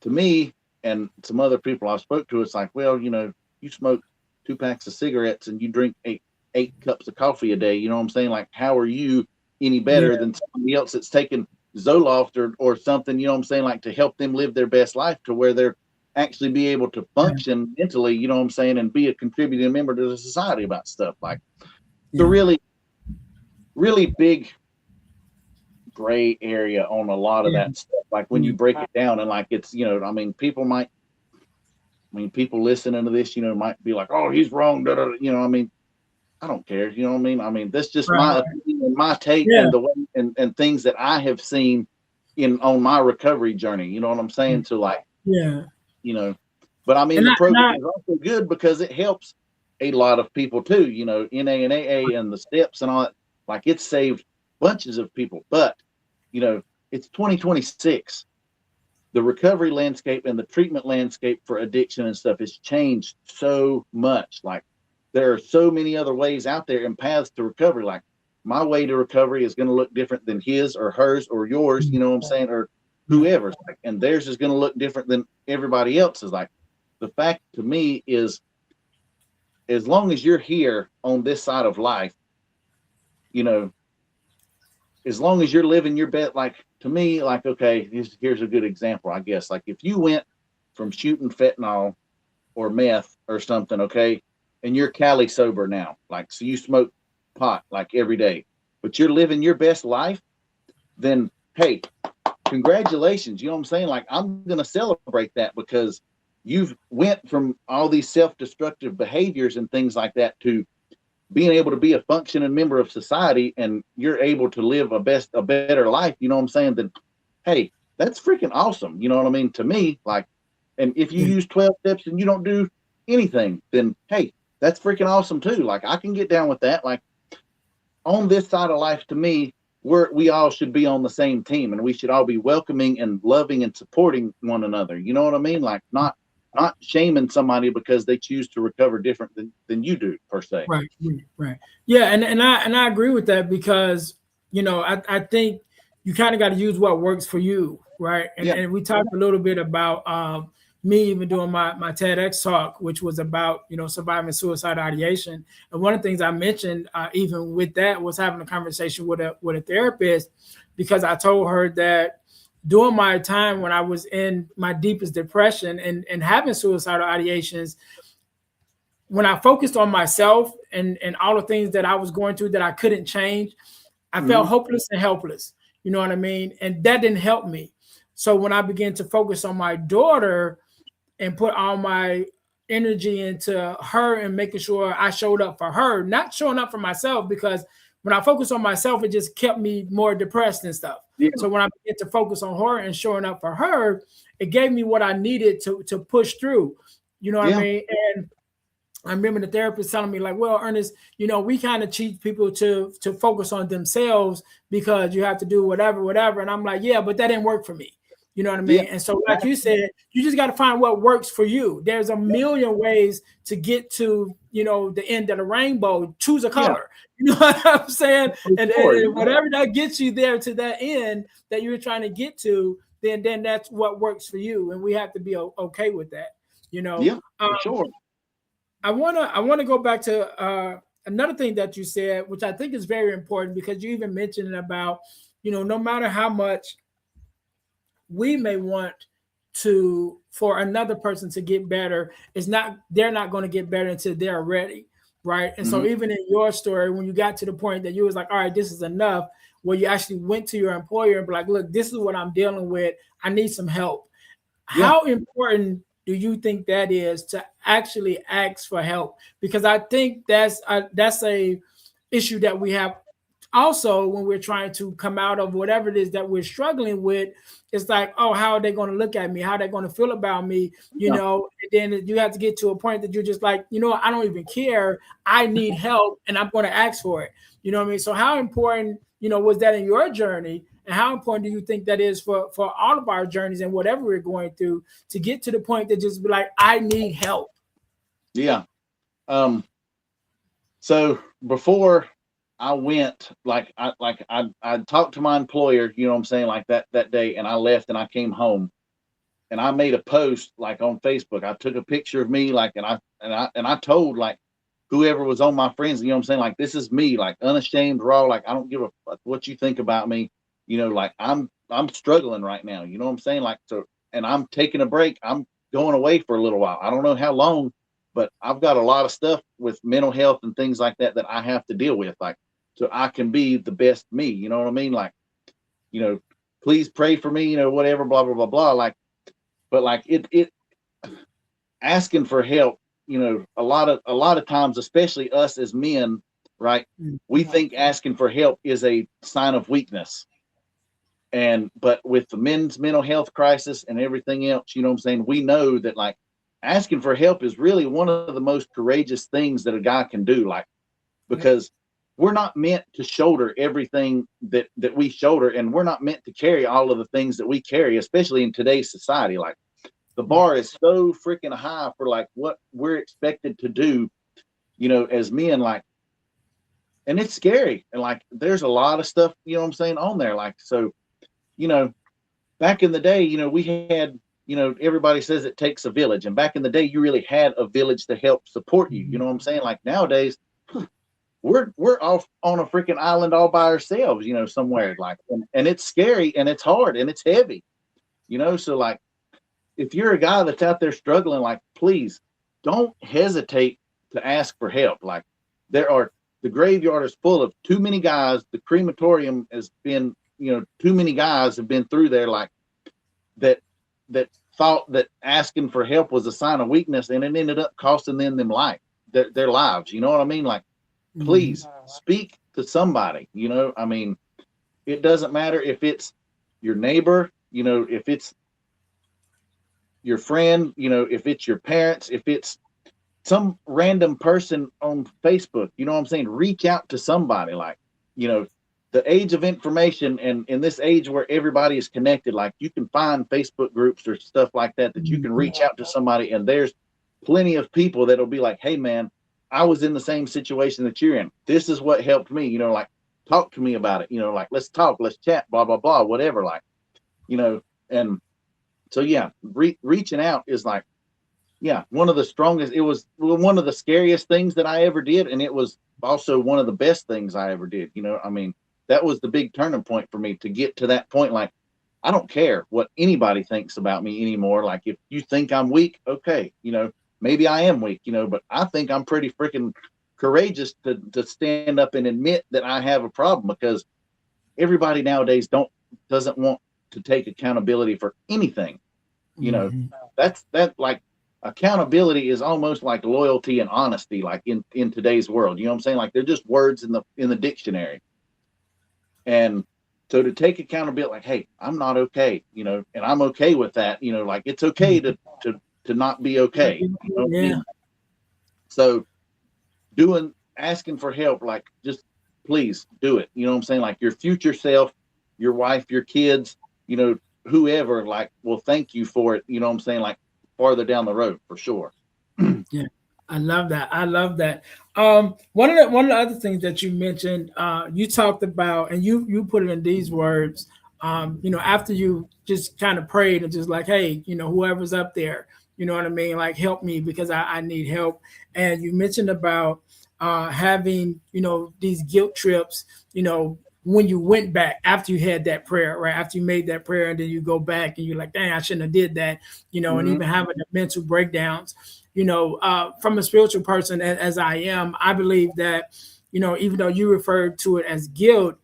to me and some other people I spoke to, it's like, well, you smoke 2 packs of cigarettes and you drink eight cups of coffee a day, you know what I'm saying? Like, how are you any better than somebody else that's taking Zoloft or something, you know what I'm saying, like, to help them live their best life to where they're actually be able to function mentally, you know what I'm saying, and be a contributing member to the society about stuff. Like, it's a really, really big gray area on a lot of that stuff. Like, when you break it down, and like, it's, people listening to this, might be like, oh, he's wrong, I don't care, you know what I mean? That's just my opinion and my take, and the way and things that I have seen on my recovery journey, you know what I'm saying? So like, but I mean, the program is also good because it helps a lot of people too, NA and AA and the steps and all that. Like, it's saved bunches of people, but it's 2026. The recovery landscape and the treatment landscape for addiction and stuff has changed so much. Like, there are so many other ways out there and paths to recovery. Like, my way to recovery is going to look different than his or hers or yours, you know what I'm saying, or whoever's. Like, and theirs is going to look different than everybody else's. Like, the fact to me is, as long as you're here on this side of life, you know, as long as you're living your best, like to me, like, okay, here's a good example, I guess. Like if you went from shooting fentanyl or meth or something, okay, and you're Cali sober now, like, so you smoke pot like every day, but you're living your best life, then hey, congratulations. You know what I'm saying? Like, I'm going to celebrate that because you've went from all these self-destructive behaviors and things like that to being able to be a functioning member of society, and you're able to live a better life. You know what I'm saying? Then, hey, that's freaking awesome. You know what I mean? To me, like, and if you use 12 steps and you don't do anything, then hey, that's freaking awesome too. Like, I can get down with that. Like, on this side of life, to me, we all should be on the same team, and we should all be welcoming and loving and supporting one another. You know what I mean? Like, not shaming somebody because they choose to recover different than you do, per se. Right, right. Yeah, and I agree with that because I think you kind of got to use what works for you, right? And Yeah. and we talked a little bit about me even doing my TEDx talk, which was about surviving suicide ideation. And one of the things I mentioned even with that was having a conversation with a therapist, because I told her that during my time when I was in my deepest depression and having suicidal ideations, when I focused on myself and all the things that I was going through that I couldn't change, I felt Mm-hmm. hopeless and helpless. You know what I mean? And that didn't help me. So when I began to focus on my daughter and put all my energy into her and making sure I showed up for her, not showing up for myself, because when I focused on myself, it just kept me more depressed and stuff. Yeah. So when I began to focus on her and showing up for her, it gave me what I needed to push through. You know what I Yeah. mean? And I remember the therapist telling me, like, well, Ernest, we kind of teach people to focus on themselves because you have to do whatever. And I'm like, yeah, but that didn't work for me. You know what I Yeah. mean? And so, like you said, you just got to find what works for you. There's a million ways to get to, the end of the rainbow. Choose a Yeah. color. You know what I'm saying? And, Sure. and whatever that gets you there to that end that you're trying to get to, then that's what works for you. And we have to be okay with that. You know, Yeah. For sure. I wanna go back to another thing that you said, which I think is very important, because you even mentioned about no matter how much we may want to for another person to get better, they're not going to get better until they're ready, right? And Mm-hmm. so even in your story, when you got to the point that you was like, all right, this is enough, where you actually went to your employer and be like, look, this is what I'm dealing with, I need some help. Yeah. How important do you think that is to actually ask for help? Because I think that's a issue that we have also when we're trying to come out of whatever it is that we're struggling with. It's like, oh, how are they going to look at me? How are they going to feel about me? Yeah. And then you have to get to a point that you're just like, I don't even care. I need help and I'm going to ask for it. You know what I mean? So how important, was that in your journey? And how important do you think that is for all of our journeys and whatever we're going through, to get to the point that just be like, I need help? Yeah. Um. So before I went, I talked to my employer. You know what I'm saying? Like that day, and I left, and I came home, and I made a post like on Facebook. I took a picture of me, like, and I told like whoever was on my friends, you know what I'm saying? Like, this is me, like unashamed, raw. Like, I don't give a fuck what you think about me. Like I'm struggling right now. You know what I'm saying? Like, so, and I'm taking a break. I'm going away for a little while. I don't know how long, but I've got a lot of stuff with mental health and things like that I have to deal with. Like, so I can be the best me. You know what I mean? Like, you know, please pray for me. Whatever, blah blah blah blah. Like, but like it asking for help, a lot of times, especially us as men, right, we think asking for help is a sign of weakness. But with the men's mental health crisis and everything else, you know what I'm saying, we know that like asking for help is really one of the most courageous things that a guy can do, like, because we're not meant to shoulder everything that we shoulder, and we're not meant to carry all of the things that we carry, especially in today's society. Like, the bar is so freaking high for like what we're expected to do, as men, like, and it's scary. And like, there's a lot of stuff, on there. Like, so, you know, back in the day, we had everybody says it takes a village. And back in the day, you really had a village to help support you. You know what I'm saying? Like nowadays, we're off on a freaking island all by ourselves, somewhere like, and it's scary and it's hard and it's heavy, so like, if you're a guy that's out there struggling, like, please don't hesitate to ask for help. Like the graveyard is full of too many guys. The crematorium has been, too many guys have been through there, like that thought that asking for help was a sign of weakness, and it ended up costing them their lives. You know what I mean? Like, please speak to somebody. I mean, it doesn't matter if it's your neighbor, if it's your friend, if it's your parents, if it's some random person on Facebook, you know what I'm saying? Reach out to somebody. Like, the age of information, and in this age where everybody is connected, like you can find Facebook groups or stuff like that you can reach out to somebody, and there's plenty of people that'll be like, hey man, I was in the same situation that you're in. This is what helped me, like, talk to me about it, like, let's talk, let's chat, blah, blah, blah, whatever, like, and so, yeah, reaching out is like, yeah, one of the strongest, it was one of the scariest things that I ever did. And it was also one of the best things I ever did. I mean, that was the big turning point for me to get to that point. Like, I don't care what anybody thinks about me anymore. Like, if you think I'm weak, okay, maybe I am weak, but I think I'm pretty freaking courageous to stand up and admit that I have a problem, because everybody nowadays doesn't want to take accountability for anything. That like, accountability is almost like loyalty and honesty, like in today's world. You know what I'm saying? Like, they're just words in the dictionary. And so to take accountability, like, hey, I'm not okay, and I'm okay with that, like, it's okay to not be okay. Yeah. So asking for help, like, just please do it. You know what I'm saying? Like, your future self, your wife, your kids, whoever, like, will thank you for it. You know what I'm saying? Like, farther down the road, for sure. Yeah, I love that. I love that. One of the other things that you mentioned, you talked about, and you put it in these words. After you just kind of prayed and just like, hey, whoever's up there, you know what I mean, like, help me because I need help. And you mentioned about having these guilt trips, when you went back after you had that prayer, right? After you made that prayer, and then you go back and you're like, dang, I shouldn't have did that, and even having the mental breakdowns, from a spiritual person as I am, I believe that, even though you referred to it as guilt,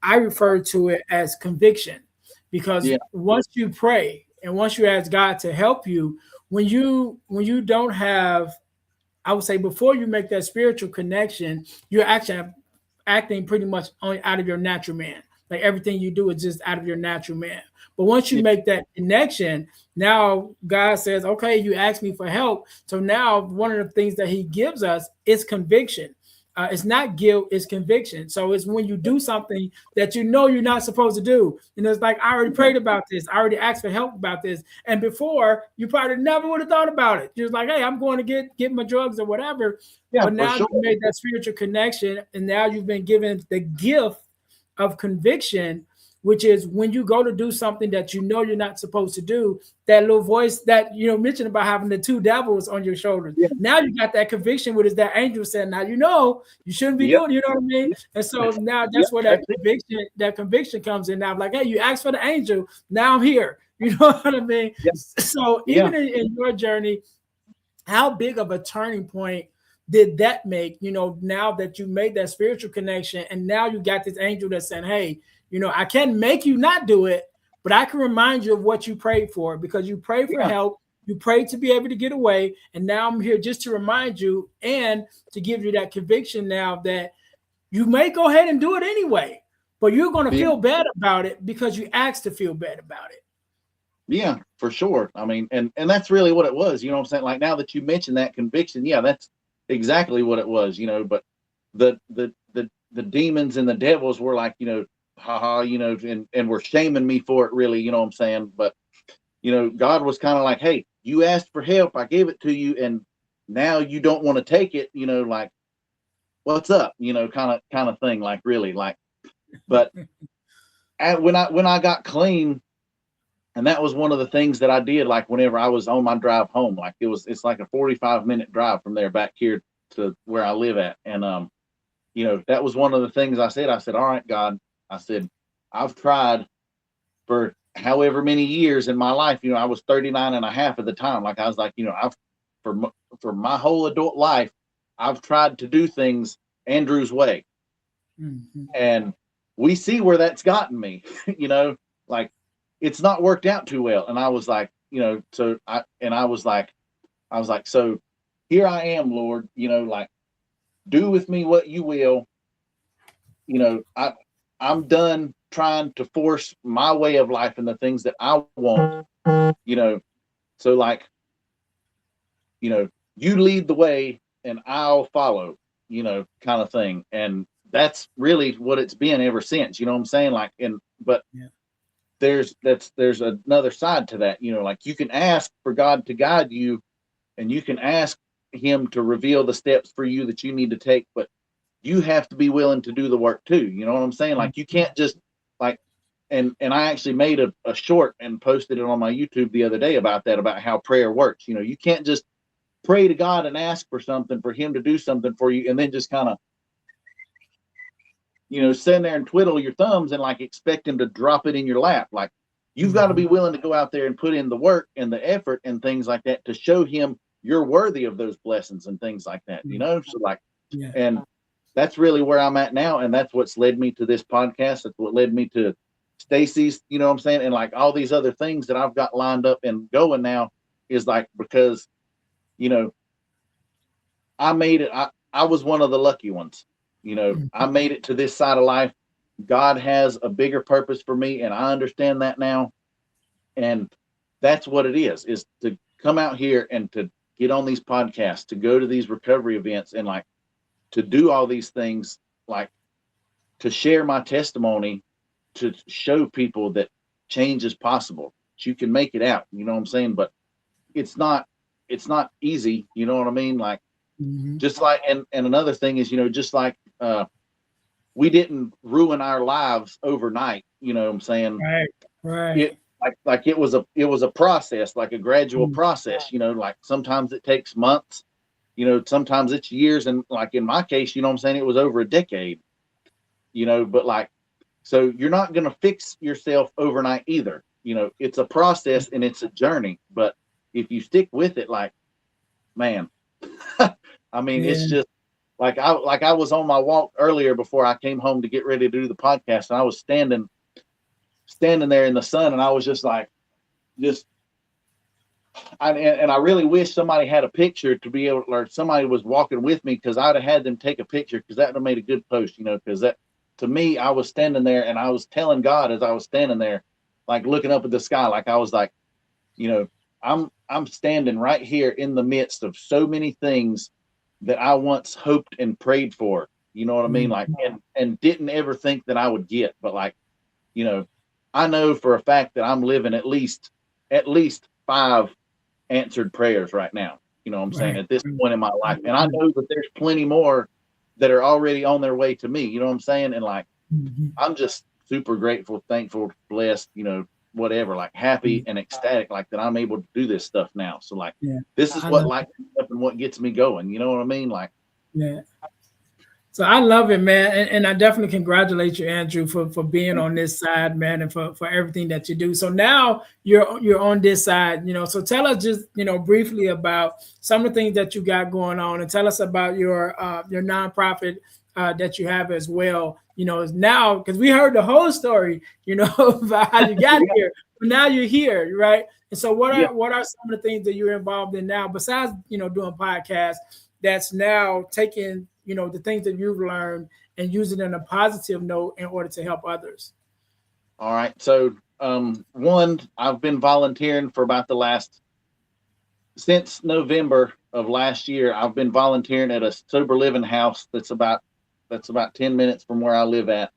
I refer to it as conviction, because once you pray and once you ask God to help you, when you don't have, I would say, before you make that spiritual connection, you're actually acting pretty much only out of your natural man. Like, everything you do is just out of your natural man. But once you make that connection, now God says, okay, you asked me for help. So now one of the things that he gives us is conviction. It's not guilt, it's conviction. So it's when you do something that you're not supposed to do. It's like, I already prayed about this. I already asked for help about this. And before, you probably never would have thought about it. You're like, hey, I'm going to get my drugs or whatever. Yeah, but now you made that spiritual connection, and now you've been given the gift of conviction, which is when you go to do something that you're not supposed to do, that little voice that mentioned about having the two devils on your shoulders. Yeah. Now you got that conviction, which is that angel said, now you shouldn't be doing, you know what I mean? And so now that's where that conviction comes in. Now I'm like, hey, you asked for the angel, now I'm here. You know what I mean? Yeah. So even in your journey, how big of a turning point did that make, now that you made that spiritual connection, and now you got this angel that's saying, hey, I can't make you not do it, but I can remind you of what you prayed for, because you prayed for help, you prayed to be able to get away, and now I'm here just to remind you and to give you that conviction now that you may go ahead and do it anyway, but you're going to feel bad about it because you asked to feel bad about it. Yeah, for sure. I mean, and that's really what it was, you know what I'm saying? Like, now that you mentioned that conviction, that's exactly what it was, but the demons and the devils were like, haha, and were shaming me for it, really, you know what I'm saying? But, God was kind of like, hey, you asked for help, I gave it to you, and now you don't want to take it, like, what's up, kind of thing, like, really, like. But when I got clean, And that was one of the things that I did, like whenever I was on my drive home. Like it's like a 45-minute drive from there back here to where I live at. And that was one of the things I said. I said, all right, God, I said, I've tried for however many years in my life. I was 39 and a half at the time. Like I was like, for my whole adult life, I've tried to do things Andrew's way. Mm-hmm. And we see where that's gotten me, like it's not worked out too well. And I was like, I was like, so here I am, Lord, like, do with me what you will. I'm done trying to force my way of life and the things that I want, so like, you lead the way and I'll follow, kind of thing. And that's really what it's been ever since, you know what I'm saying? Like, but yeah. There's another side to that, like you can ask for God to guide you and you can ask him to reveal the steps for you that you need to take, but you have to be willing to do the work too. You know what I'm saying? Like you can't just like, and I actually made a short and posted it on my YouTube the other day about that, about how prayer works. You can't just pray to God and ask for something, for him to do something for you, and then just kind of, sit there and twiddle your thumbs and like expect him to drop it in your lap. Like you've got to be willing to go out there and put in the work and the effort and things like that to show him you're worthy of those blessings and things like that, So like, yeah. And that's really where I'm at now. And that's what's led me to this podcast. That's what led me to Stacy's, you know what I'm saying? And like all these other things that I've got lined up and going now is like, because, I made it. I was one of the lucky ones, I made it to this side of life. God has a bigger purpose for me. And I understand that now. And that's what it is to come out here and to get on these podcasts, to go to these recovery events and like to do all these things, like to share my testimony, to show people that change is possible, that you can make it out, you know what I'm saying? But it's not easy, you know what I mean? Like, just like, and another thing is, just like, we didn't ruin our lives overnight, you know what I'm saying? Right. It like it was a process, like a gradual process, like sometimes it takes months, sometimes it's years. And like in my case, you know what I'm saying? It was over a decade, but like, so you're not going to fix yourself overnight either. It's a process and it's a journey, but if you stick with it, like, man, I mean, It's just like I was on my walk earlier before I came home to get ready to do the podcast. And I was standing there in the sun. And I was just like, and I really wish somebody had a picture to be able to, or somebody was walking with me, because I'd have had them take a picture, because that would have made a good post, because that, to me, I was standing there and I was telling God as I was standing there, like looking up at the sky, like I was like, I'm standing right here in the midst of so many things that I once hoped and prayed for, you know what I mean? Like, and didn't ever think that I would get, but like, I know for a fact that I'm living at least 5 answered prayers right now. You know what I'm saying? At this point in my life. And I know that there's plenty more that are already on their way to me. You know what I'm saying? And like, I'm just super grateful, thankful, blessed, whatever, like happy and ecstatic, like that I'm able to do this stuff now. So like, this is what lights me up and what gets me going. You know what I mean? Like, yeah. So I love it, man. And I definitely congratulate you, Andrew, for being on this side, man, and for everything that you do. So now you're on this side, so tell us just, briefly about some of the things that you got going on, and tell us about your nonprofit that you have as well. Now, because we heard the whole story, about how you got here, but now you're here, right? And so what are some of the things that you're involved in now, besides, doing podcasts, that's now taking, the things that you've learned and use it in a positive note in order to help others? All right. So, one, I've been volunteering for about since November of last year. I've been volunteering at a sober living house that's about 10 minutes from where I live at.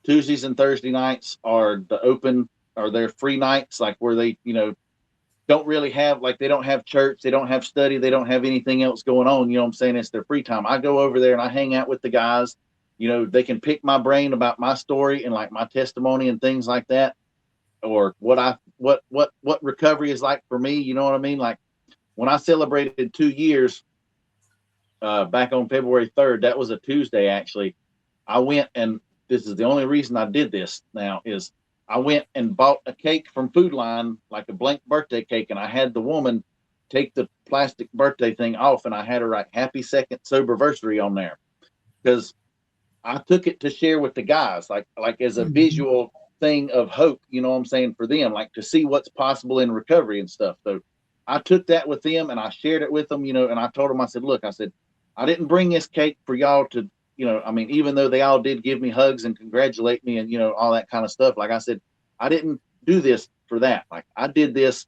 Tuesdays and Thursday nights are they're free nights, like where they, don't really have, like, they don't have church, they don't have study, they don't have anything else going on. You know what I'm saying? It's their free time. I go over there and I hang out with the guys. They can pick my brain about my story and like my testimony and things like that. or what recovery is like for me. You know what I mean? Like when I celebrated 2 years back on February 3rd, that was a Tuesday actually. I went, and this is the only reason I did this now, is I went and bought a cake from Food Line, like a blank birthday cake, and I had the woman take the plastic birthday thing off, and I had her write "Happy Second Soberversary" on there because I took it to share with the guys, like as a Mhm. visual thing of hope. You know what I'm saying, for them, like to see what's possible in recovery and stuff. So I took that with them and I shared it with them, and I told them, I said, look, I said, I didn't bring this cake for y'all to, I mean, even though they all did give me hugs and congratulate me and, all that kind of stuff. Like I said, I didn't do this for that. Like I did this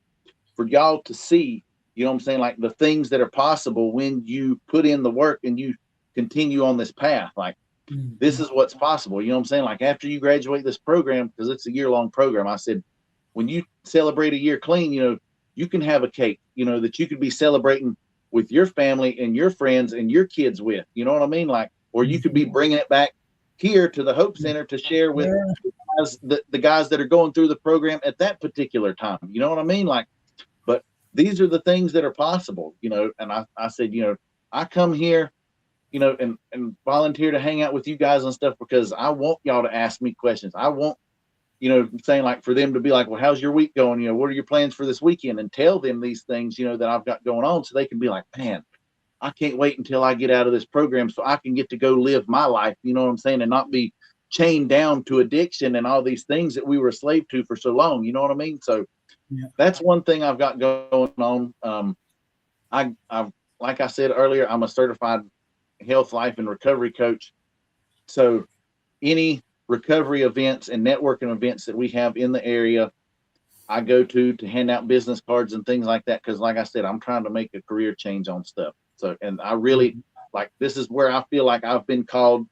for y'all to see, you know what I'm saying? Like the things that are possible when you put in the work and you continue on this path. Like, this Mhm. is what's possible. You know what I'm saying? Like after you graduate this program, because it's a year-long program, I said, when you celebrate a year clean, you can have a cake, that you could be celebrating with your family and your friends and your kids with, you know what I mean? Like, or you could be Mhm. bringing it back here to the Hope Center to share with Yeah. the guys that are going through the program at that particular time. You know what I mean? Like, but these are the things that are possible, and I said, I come here, and volunteer to hang out with you guys and stuff because I want y'all to ask me questions. I want, saying like for them to be like, well, how's your week going? What are your plans for this weekend? And tell them these things, that I've got going on so they can be like, man, I can't wait until I get out of this program so I can get to go live my life. You know what I'm saying? And not be chained down to addiction and all these things that we were a slave to for so long. You know what I mean? So Yeah. that's one thing I've got going on. I've, like I said earlier, I'm a certified health, life, and recovery coach. So any recovery events and networking events that we have in the area, I go to hand out business cards and things like that. Cause like I said, I'm trying to make a career change on stuff. So, and I really Mhm. like, this is where I feel like I've been called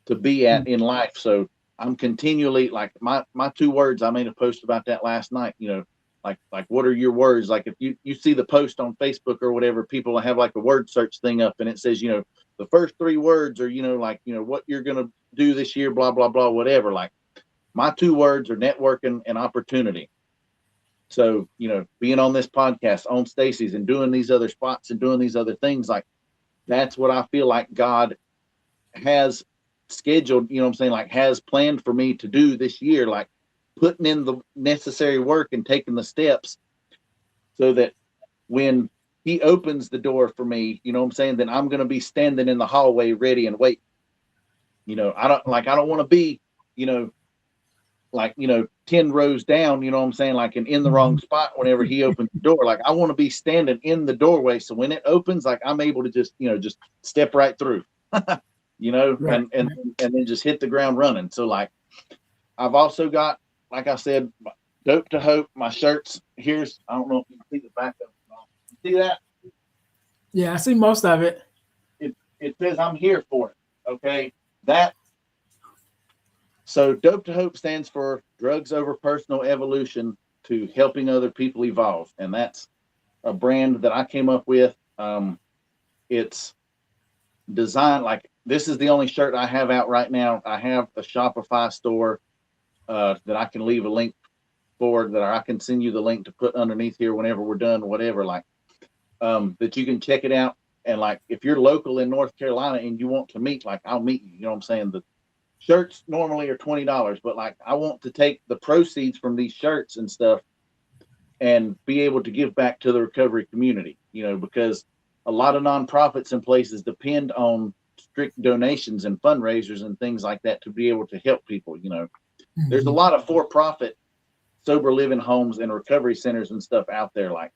to be at in life. So I'm continually like my 2 words. I made a post about that last night. Like what are your words? Like if you see the post on Facebook or whatever, people have like a word search thing up, and it says the first 3 words are like what you're gonna do this year, blah blah blah, whatever. Like my 2 words are networking and opportunity. So being on this podcast, on Stacy's, and doing these other spots and doing these other things, like that's what I feel like God has scheduled, what I'm saying, like has planned for me to do this year, like putting in the necessary work and taking the steps so that when he opens the door for me, what I'm saying, then I'm going to be standing in the hallway ready and wait. I don't want to be, you know, 10 rows down, you know what I'm saying, like in the wrong Mhm. spot whenever he opens the door. Like I want to be standing in the doorway. So when it opens, like I'm able to just step right through. Right. And then just hit the ground running. So like I've also got, like I said, Dope to Hope, my shirts. I don't know if you can see the back of it. You see that? Yeah, I see most of it. It says I'm here for it. Okay. That So Dope to Hope stands for Drugs Over Personal Evolution to Helping Other People Evolve. And that's a brand that I came up with. It's designed like this is the only shirt I have out right now. I have a Shopify store that I can leave a link for, that I can send you the link to put underneath here whenever we're done, whatever, like that you can check it out. And like if you're local in North Carolina and you want to meet, like I'll meet you. You know what I'm saying? The shirts normally are $20, but like I want to take the proceeds from these shirts and stuff and be able to give back to the recovery community, because a lot of nonprofits and places depend on strict donations and fundraisers and things like that to be able to help people. There's a Mhm. lot of for-profit sober living homes and recovery centers and stuff out there. Like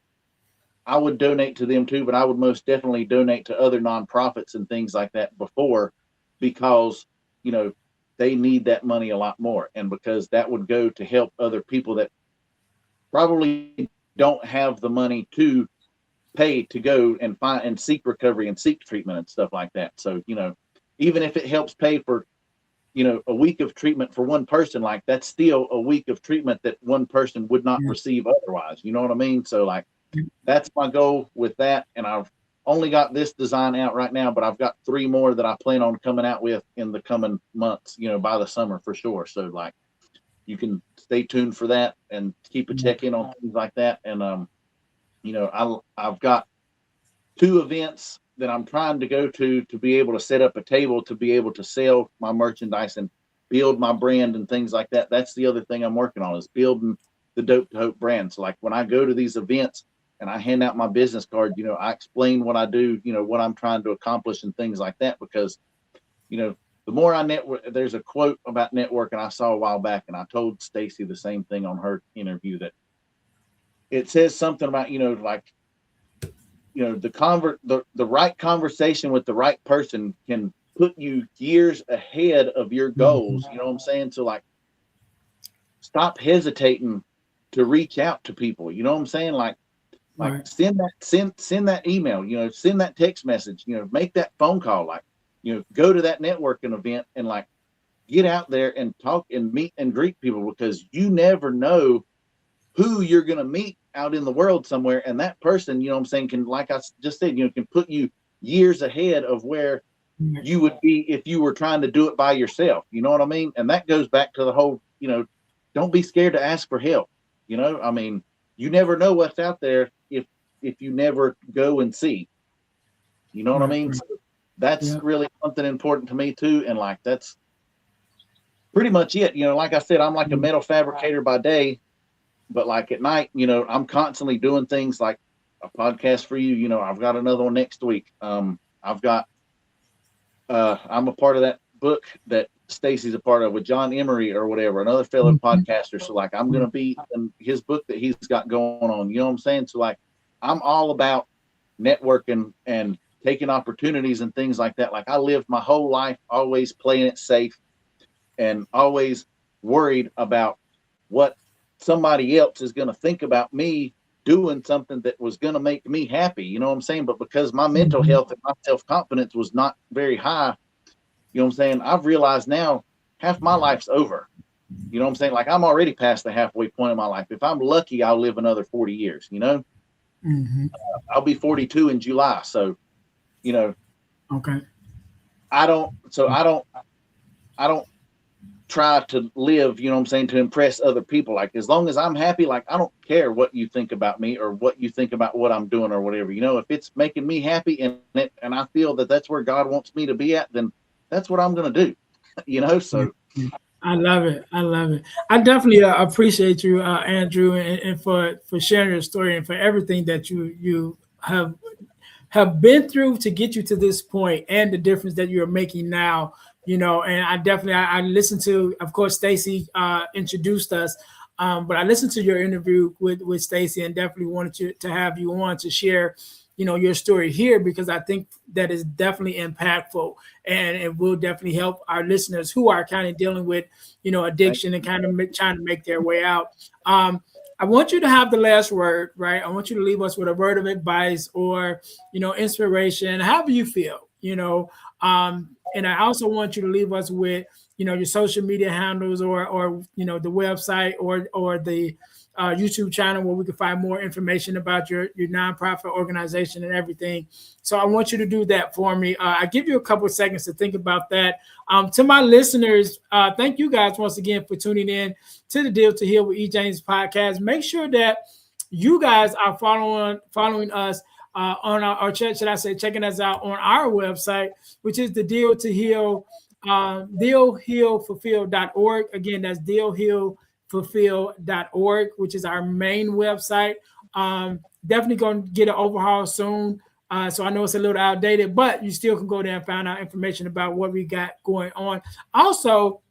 I would donate to them too, but I would most definitely donate to other nonprofits and things like that before, because, you know, they need that money a lot more. And because that would go to help other people that probably don't have the money to pay to go and find and seek recovery and seek treatment and stuff like that. So, even if it helps pay for, a week of treatment for one person, like that's still a week of treatment that one person would not Yeah. receive otherwise. You know what I mean? So like that's my goal with that. And I've only got this design out right now, but I've got 3 more that I plan on coming out with in the coming months, by the summer for sure. So like you can stay tuned for that and keep a check in on things like that. And I've got 2 events that I'm trying to go to be able to set up a table to be able to sell my merchandise and build my brand and things like that. That's the other thing I'm working on, is building the Dope to Hope brand. So like when I go to these events and I hand out my business card, I explain what I do, what I'm trying to accomplish and things like that, because, the more I network, there's a quote about networking I saw a while back, and I told Stacy the same thing on her interview, that it says something about, the right conversation with the right person can put you years ahead of your goals. You know what I'm saying? So like, stop hesitating to reach out to people. You know what I'm saying? Like Right. send that email, send that text message, make that phone call, like, go to that networking event and like get out there and talk and meet and greet people, because you never know who you're going to meet out in the world somewhere. And that person, you know what I'm saying, can, like I just said, can put you years ahead of where you would be if you were trying to do it by yourself. You know what I mean? And that goes back to the whole, don't be scared to ask for help. I mean, you never know what's out there if you never go and see. You know what I mean? So that's really something important to me too. And like, that's pretty much it. Like I said, I'm like a metal fabricator by day, but like at night, I'm constantly doing things like a podcast for you. I've got another one next week. I've got, I'm a part of that book that Stacy's a part of with John Emery or whatever, another fellow podcaster. So like, I'm going to be in his book that he's got going on. You know what I'm saying? So like, I'm all about networking and taking opportunities and things like that. Like I lived my whole life always playing it safe and always worried about what somebody else is going to think about me doing something that was going to make me happy. You know what I'm saying? But because my mental health and my self-confidence was not very high, you know what I'm saying, I've realized now half my life's over. You know what I'm saying? Like I'm already past the halfway point in my life. If I'm lucky, I'll live another 40 years, I'll be 42 in July. So, Okay. I don't try to live, you know what I'm saying, to impress other people. Like as long as I'm happy, like I don't care what you think about me or what you think about what I'm doing or whatever. If it's making me happy and I feel that that's where God wants me to be at, then that's what I'm going to do. So I love it. I love it. I definitely appreciate you, Andrew, and for sharing your story and for everything that you have been through to get you to this point and the difference that you're making now. And I definitely I listened to, of course, Stacy introduced us, but I listened to your interview with Stacy and definitely wanted to have you on to share your story here, because I think that is definitely impactful and it will definitely help our listeners who are kind of dealing with addiction and kind of trying to make their way out. I want you to have the last word, right? I want you to leave us with a word of advice or inspiration, however you feel, and I also want you to leave us with your social media handles or the website or the YouTube channel where we can find more information about your nonprofit organization and everything. So I want you to do that for me. I give you a couple of seconds to think about that. To my listeners, thank you guys once again for tuning in to the Deal to Heal with E. James podcast. Make sure that you guys are following us on our should I say, checking us out on our website, which is the Deal to Heal, dealhealfulfill.org. Again, that's dealhealfulfill.org, which is our main website. Definitely going to get an overhaul soon. So I know it's a little outdated, but you still can go there and find out information about what we got going on. Also,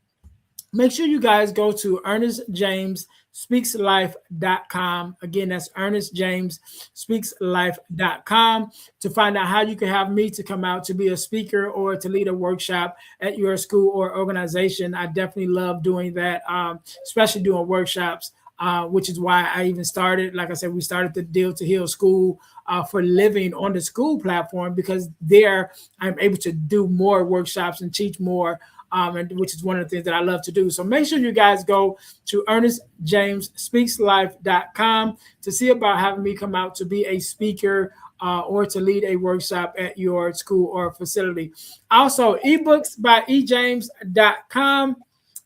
make sure you guys go to earnestjamesspeakslife.com. Again, that's earnestjamesspeakslife.com to find out how you can have me to come out to be a speaker or to lead a workshop at your school or organization. I definitely love doing that, especially doing workshops, which is why I even started, like I said, we started the Deal to Heal School for living on the school platform, because there I'm able to do more workshops and teach more, and which is one of the things that I love to do. So make sure you guys go to earnestjamesspeakslife.com to see about having me come out to be a speaker or to lead a workshop at your school or facility. Also, ebooks by ejames.com.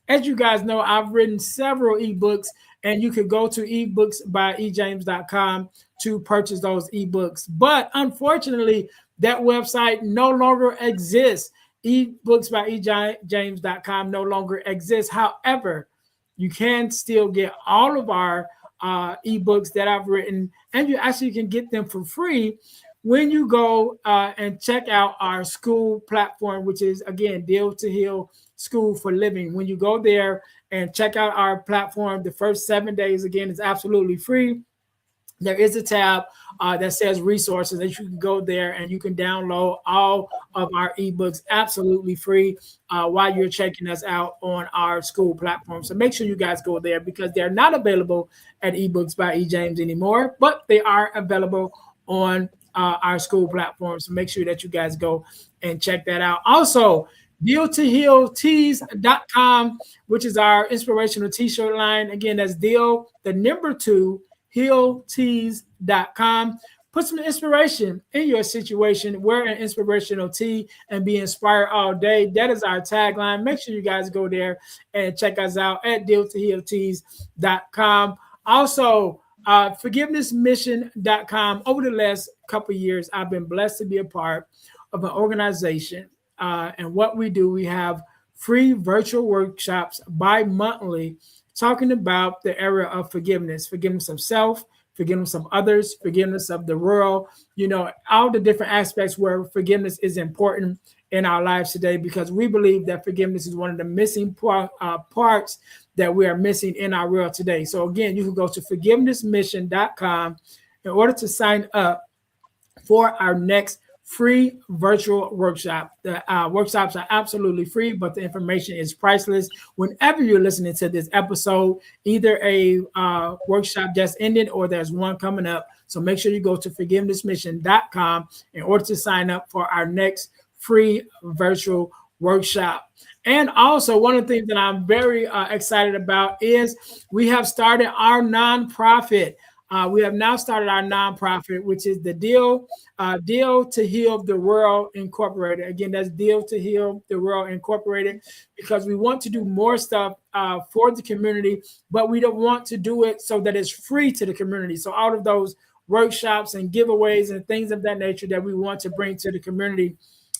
As you guys know, I've written several ebooks, and you could go to ebooksbyejames.com to purchase those ebooks. But unfortunately, that website no longer exists. ebooksbyejames.com no longer exists. However, you can still get all of our ebooks that I've written, and you actually can get them for free when you go and check out our school platform, which is again Deal to Heal School for Living. When you go there and check out our platform, the first 7 days again is absolutely free. There is a tab that says resources that you can go there and you can download all of our ebooks absolutely free while you're checking us out on our school platform. So make sure you guys go there because they're not available at ebooks by ejames anymore, but they are available on our school platform. So make sure that you guys go and check that out. Also, deal2healtees.com, which is our inspirational t-shirt line. Again, that's deal, the number 2, healtees.com. Put some inspiration in your situation. Wear an inspirational tee and be inspired all day. That is our tagline. Make sure you guys go there and check us out at deal2healtees.com. Also, forgivenessmission.com. Over the last couple of years, I've been blessed to be a part of an organization. And what we do, we have free virtual workshops bi-monthly talking about the area of forgiveness, forgiveness of self, forgiveness of others, forgiveness of the world, all the different aspects where forgiveness is important in our lives today, because we believe that forgiveness is one of the missing parts that we are missing in our world today. So again, you can go to forgivenessmission.com in order to sign up for our next free virtual workshop. The workshops are absolutely free, but the information is priceless. Whenever you're listening to this episode, either a workshop just ended or there's one coming up. So make sure you go to forgivenessmission.com in order to sign up for our next free virtual workshop. And also, one of the things that I'm very excited about is we have started our nonprofit. We have now started our nonprofit, which is the Deal to Heal the World Incorporated. Again, that's Deal to Heal the World Incorporated, because we want to do more stuff for the community, but we don't want to do it so that it's free to the community. So all of those workshops and giveaways and things of that nature that we want to bring to the community,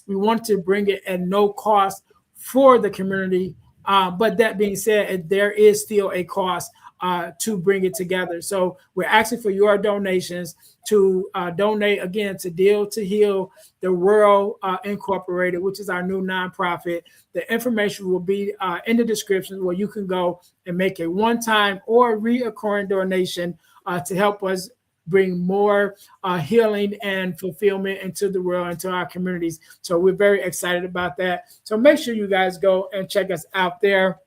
we want to bring it at no cost for the community. But that being said, there is still a cost to bring it together. So we're asking for your donations to donate again to Deal to Heal the World Incorporated, which is our new nonprofit. The information will be in the description where you can go and make a one-time or recurring donation to help us bring more healing and fulfillment into the world, into our communities. So we're very excited about that. So make sure you guys go and check us out there.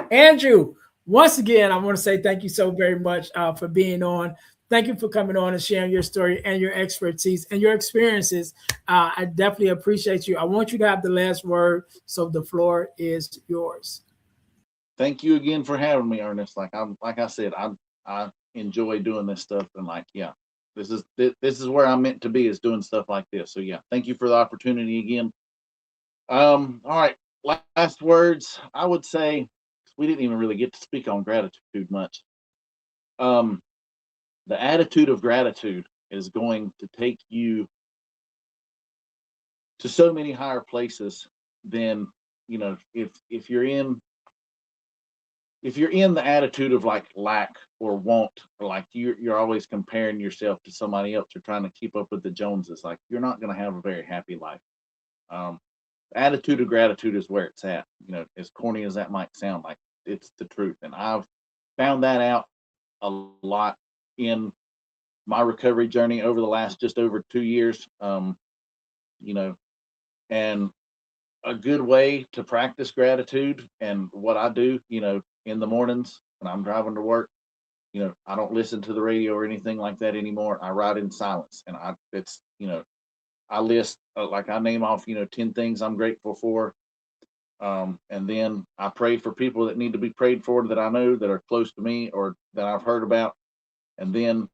Andrew, once again, I want to say thank you so very much for being on. Thank you for coming on and sharing your story and your expertise and your experiences. I definitely appreciate you. I want you to have the last word, so the floor is yours. Thank you again for having me, Ernest. Like I said, I enjoy doing this stuff, and this is where I'm meant to be, is doing stuff like this. So yeah, thank you for the opportunity again. All right, last words. I would say we didn't even really get to speak on gratitude much. The attitude of gratitude is going to take you to so many higher places than, if you're in the attitude of like lack or want, or like you're always comparing yourself to somebody else or trying to keep up with the Joneses, like you're not going to have a very happy life. Attitude of gratitude is where it's at. As corny as that might sound, like it's the truth. And I've found that out a lot in my recovery journey over the last just over 2 years. And a good way to practice gratitude, and what I do, in the mornings when I'm driving to work, I don't listen to the radio or anything like that anymore. I ride in silence, and I list, I name off, 10 things I'm grateful for. And then I pray for people that need to be prayed for, that I know that are close to me or that I've heard about. And then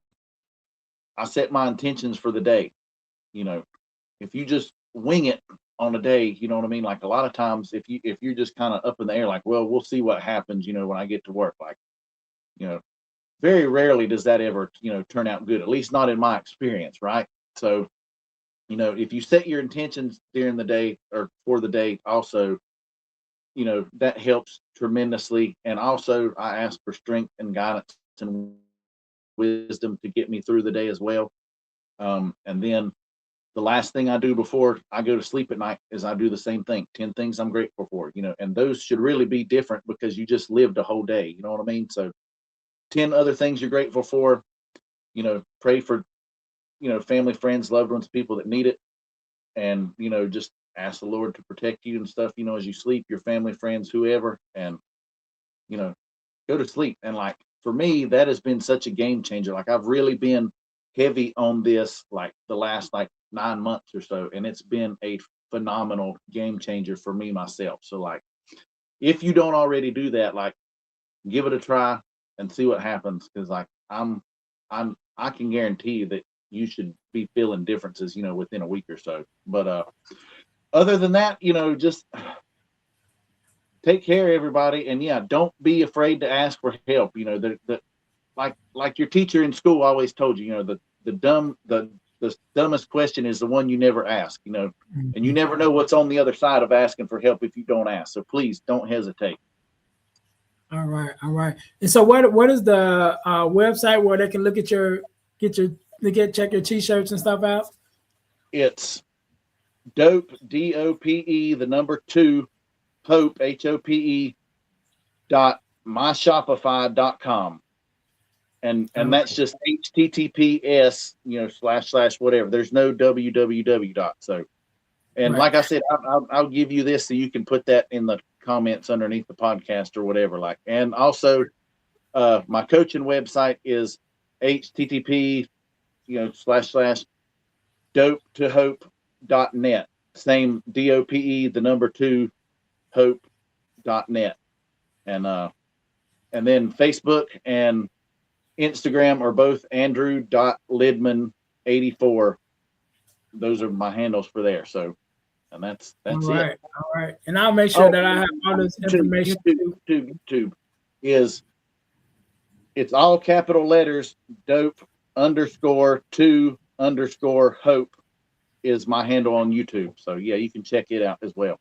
I set my intentions for the day. If you just wing it on a day, you know what I mean? Like a lot of times if you're just kind of up in the air, like, well, we'll see what happens, when I get to work, like, very rarely does that ever, turn out good, at least not in my experience. Right. So, if you set your intentions during the day or for the day also, that helps tremendously. And also I ask for strength and guidance and wisdom to get me through the day as well. And then the last thing I do before I go to sleep at night is I do the same thing. 10 things I'm grateful for, and those should really be different because you just lived a whole day. You know what I mean? So 10 other things you're grateful for, pray for, family, friends, loved ones, people that need it. And, just ask the Lord to protect you and stuff, as you sleep, your family, friends, whoever, and, go to sleep. And like, for me, that has been such a game changer. Like I've really been heavy on this, like the last 9 months or so. And it's been a phenomenal game changer for me myself. So like, if you don't already do that, like give it a try and see what happens. Cause like I can guarantee you that you should be feeling differences, within a week or so. But other than that, just take care, everybody. And yeah, don't be afraid to ask for help. Like your teacher in school always told you, the dumbest question is the one you never ask, and you never know what's on the other side of asking for help if you don't ask. So please don't hesitate. All right. And so what is the website where they can look at check your t-shirts and stuff out? It's dope, DOPE, the number 2, hope, HOPE .myshopify.com. And that's just HTTPS, / whatever. There's no www. So, and right. Like I said, I'll give you this so you can put that in the comments underneath the podcast or whatever. Like, and also, my coaching website is HTTP, / dope to hope.net. Same DOPE, the number 2, hope.net. And then Facebook and Instagram are both Andrew.Lidman84. Those are my handles for there. So, and that's all right, it. All right. And I'll make sure that I have all this information. YouTube is, it's all capital letters, dope _2_hope is my handle on YouTube. So yeah, you can check it out as well.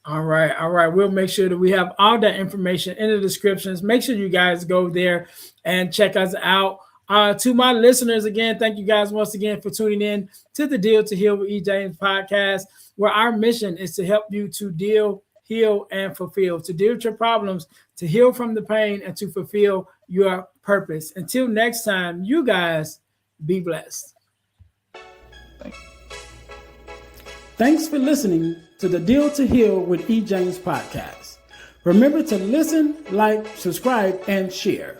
All right. We'll make sure that we have all that information in the descriptions. Make sure you guys go there and check us out. To my listeners, again, thank you guys once again for tuning in to the Deal to Heal with E. James podcast, where our mission is to help you to deal, heal, and fulfill, to deal with your problems, to heal from the pain, and to fulfill your purpose. Until next time, you guys be blessed. Thanks for listening to the Deal to Heal with E. James podcast. Remember to listen, like, subscribe, and share.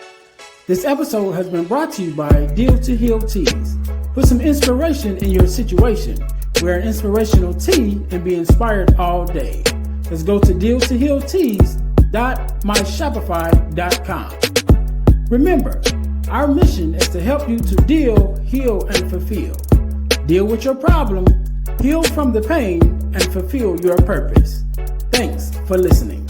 This episode has been brought to you by Deal to Heal Teas. Put some inspiration in your situation. Wear an inspirational tea and be inspired all day. Let's go to dealtohealteas.myshopify.com. Remember, our mission is to help you to deal, heal, and fulfill. Deal with your problem, heal from the pain, and fulfill your purpose. Thanks for listening.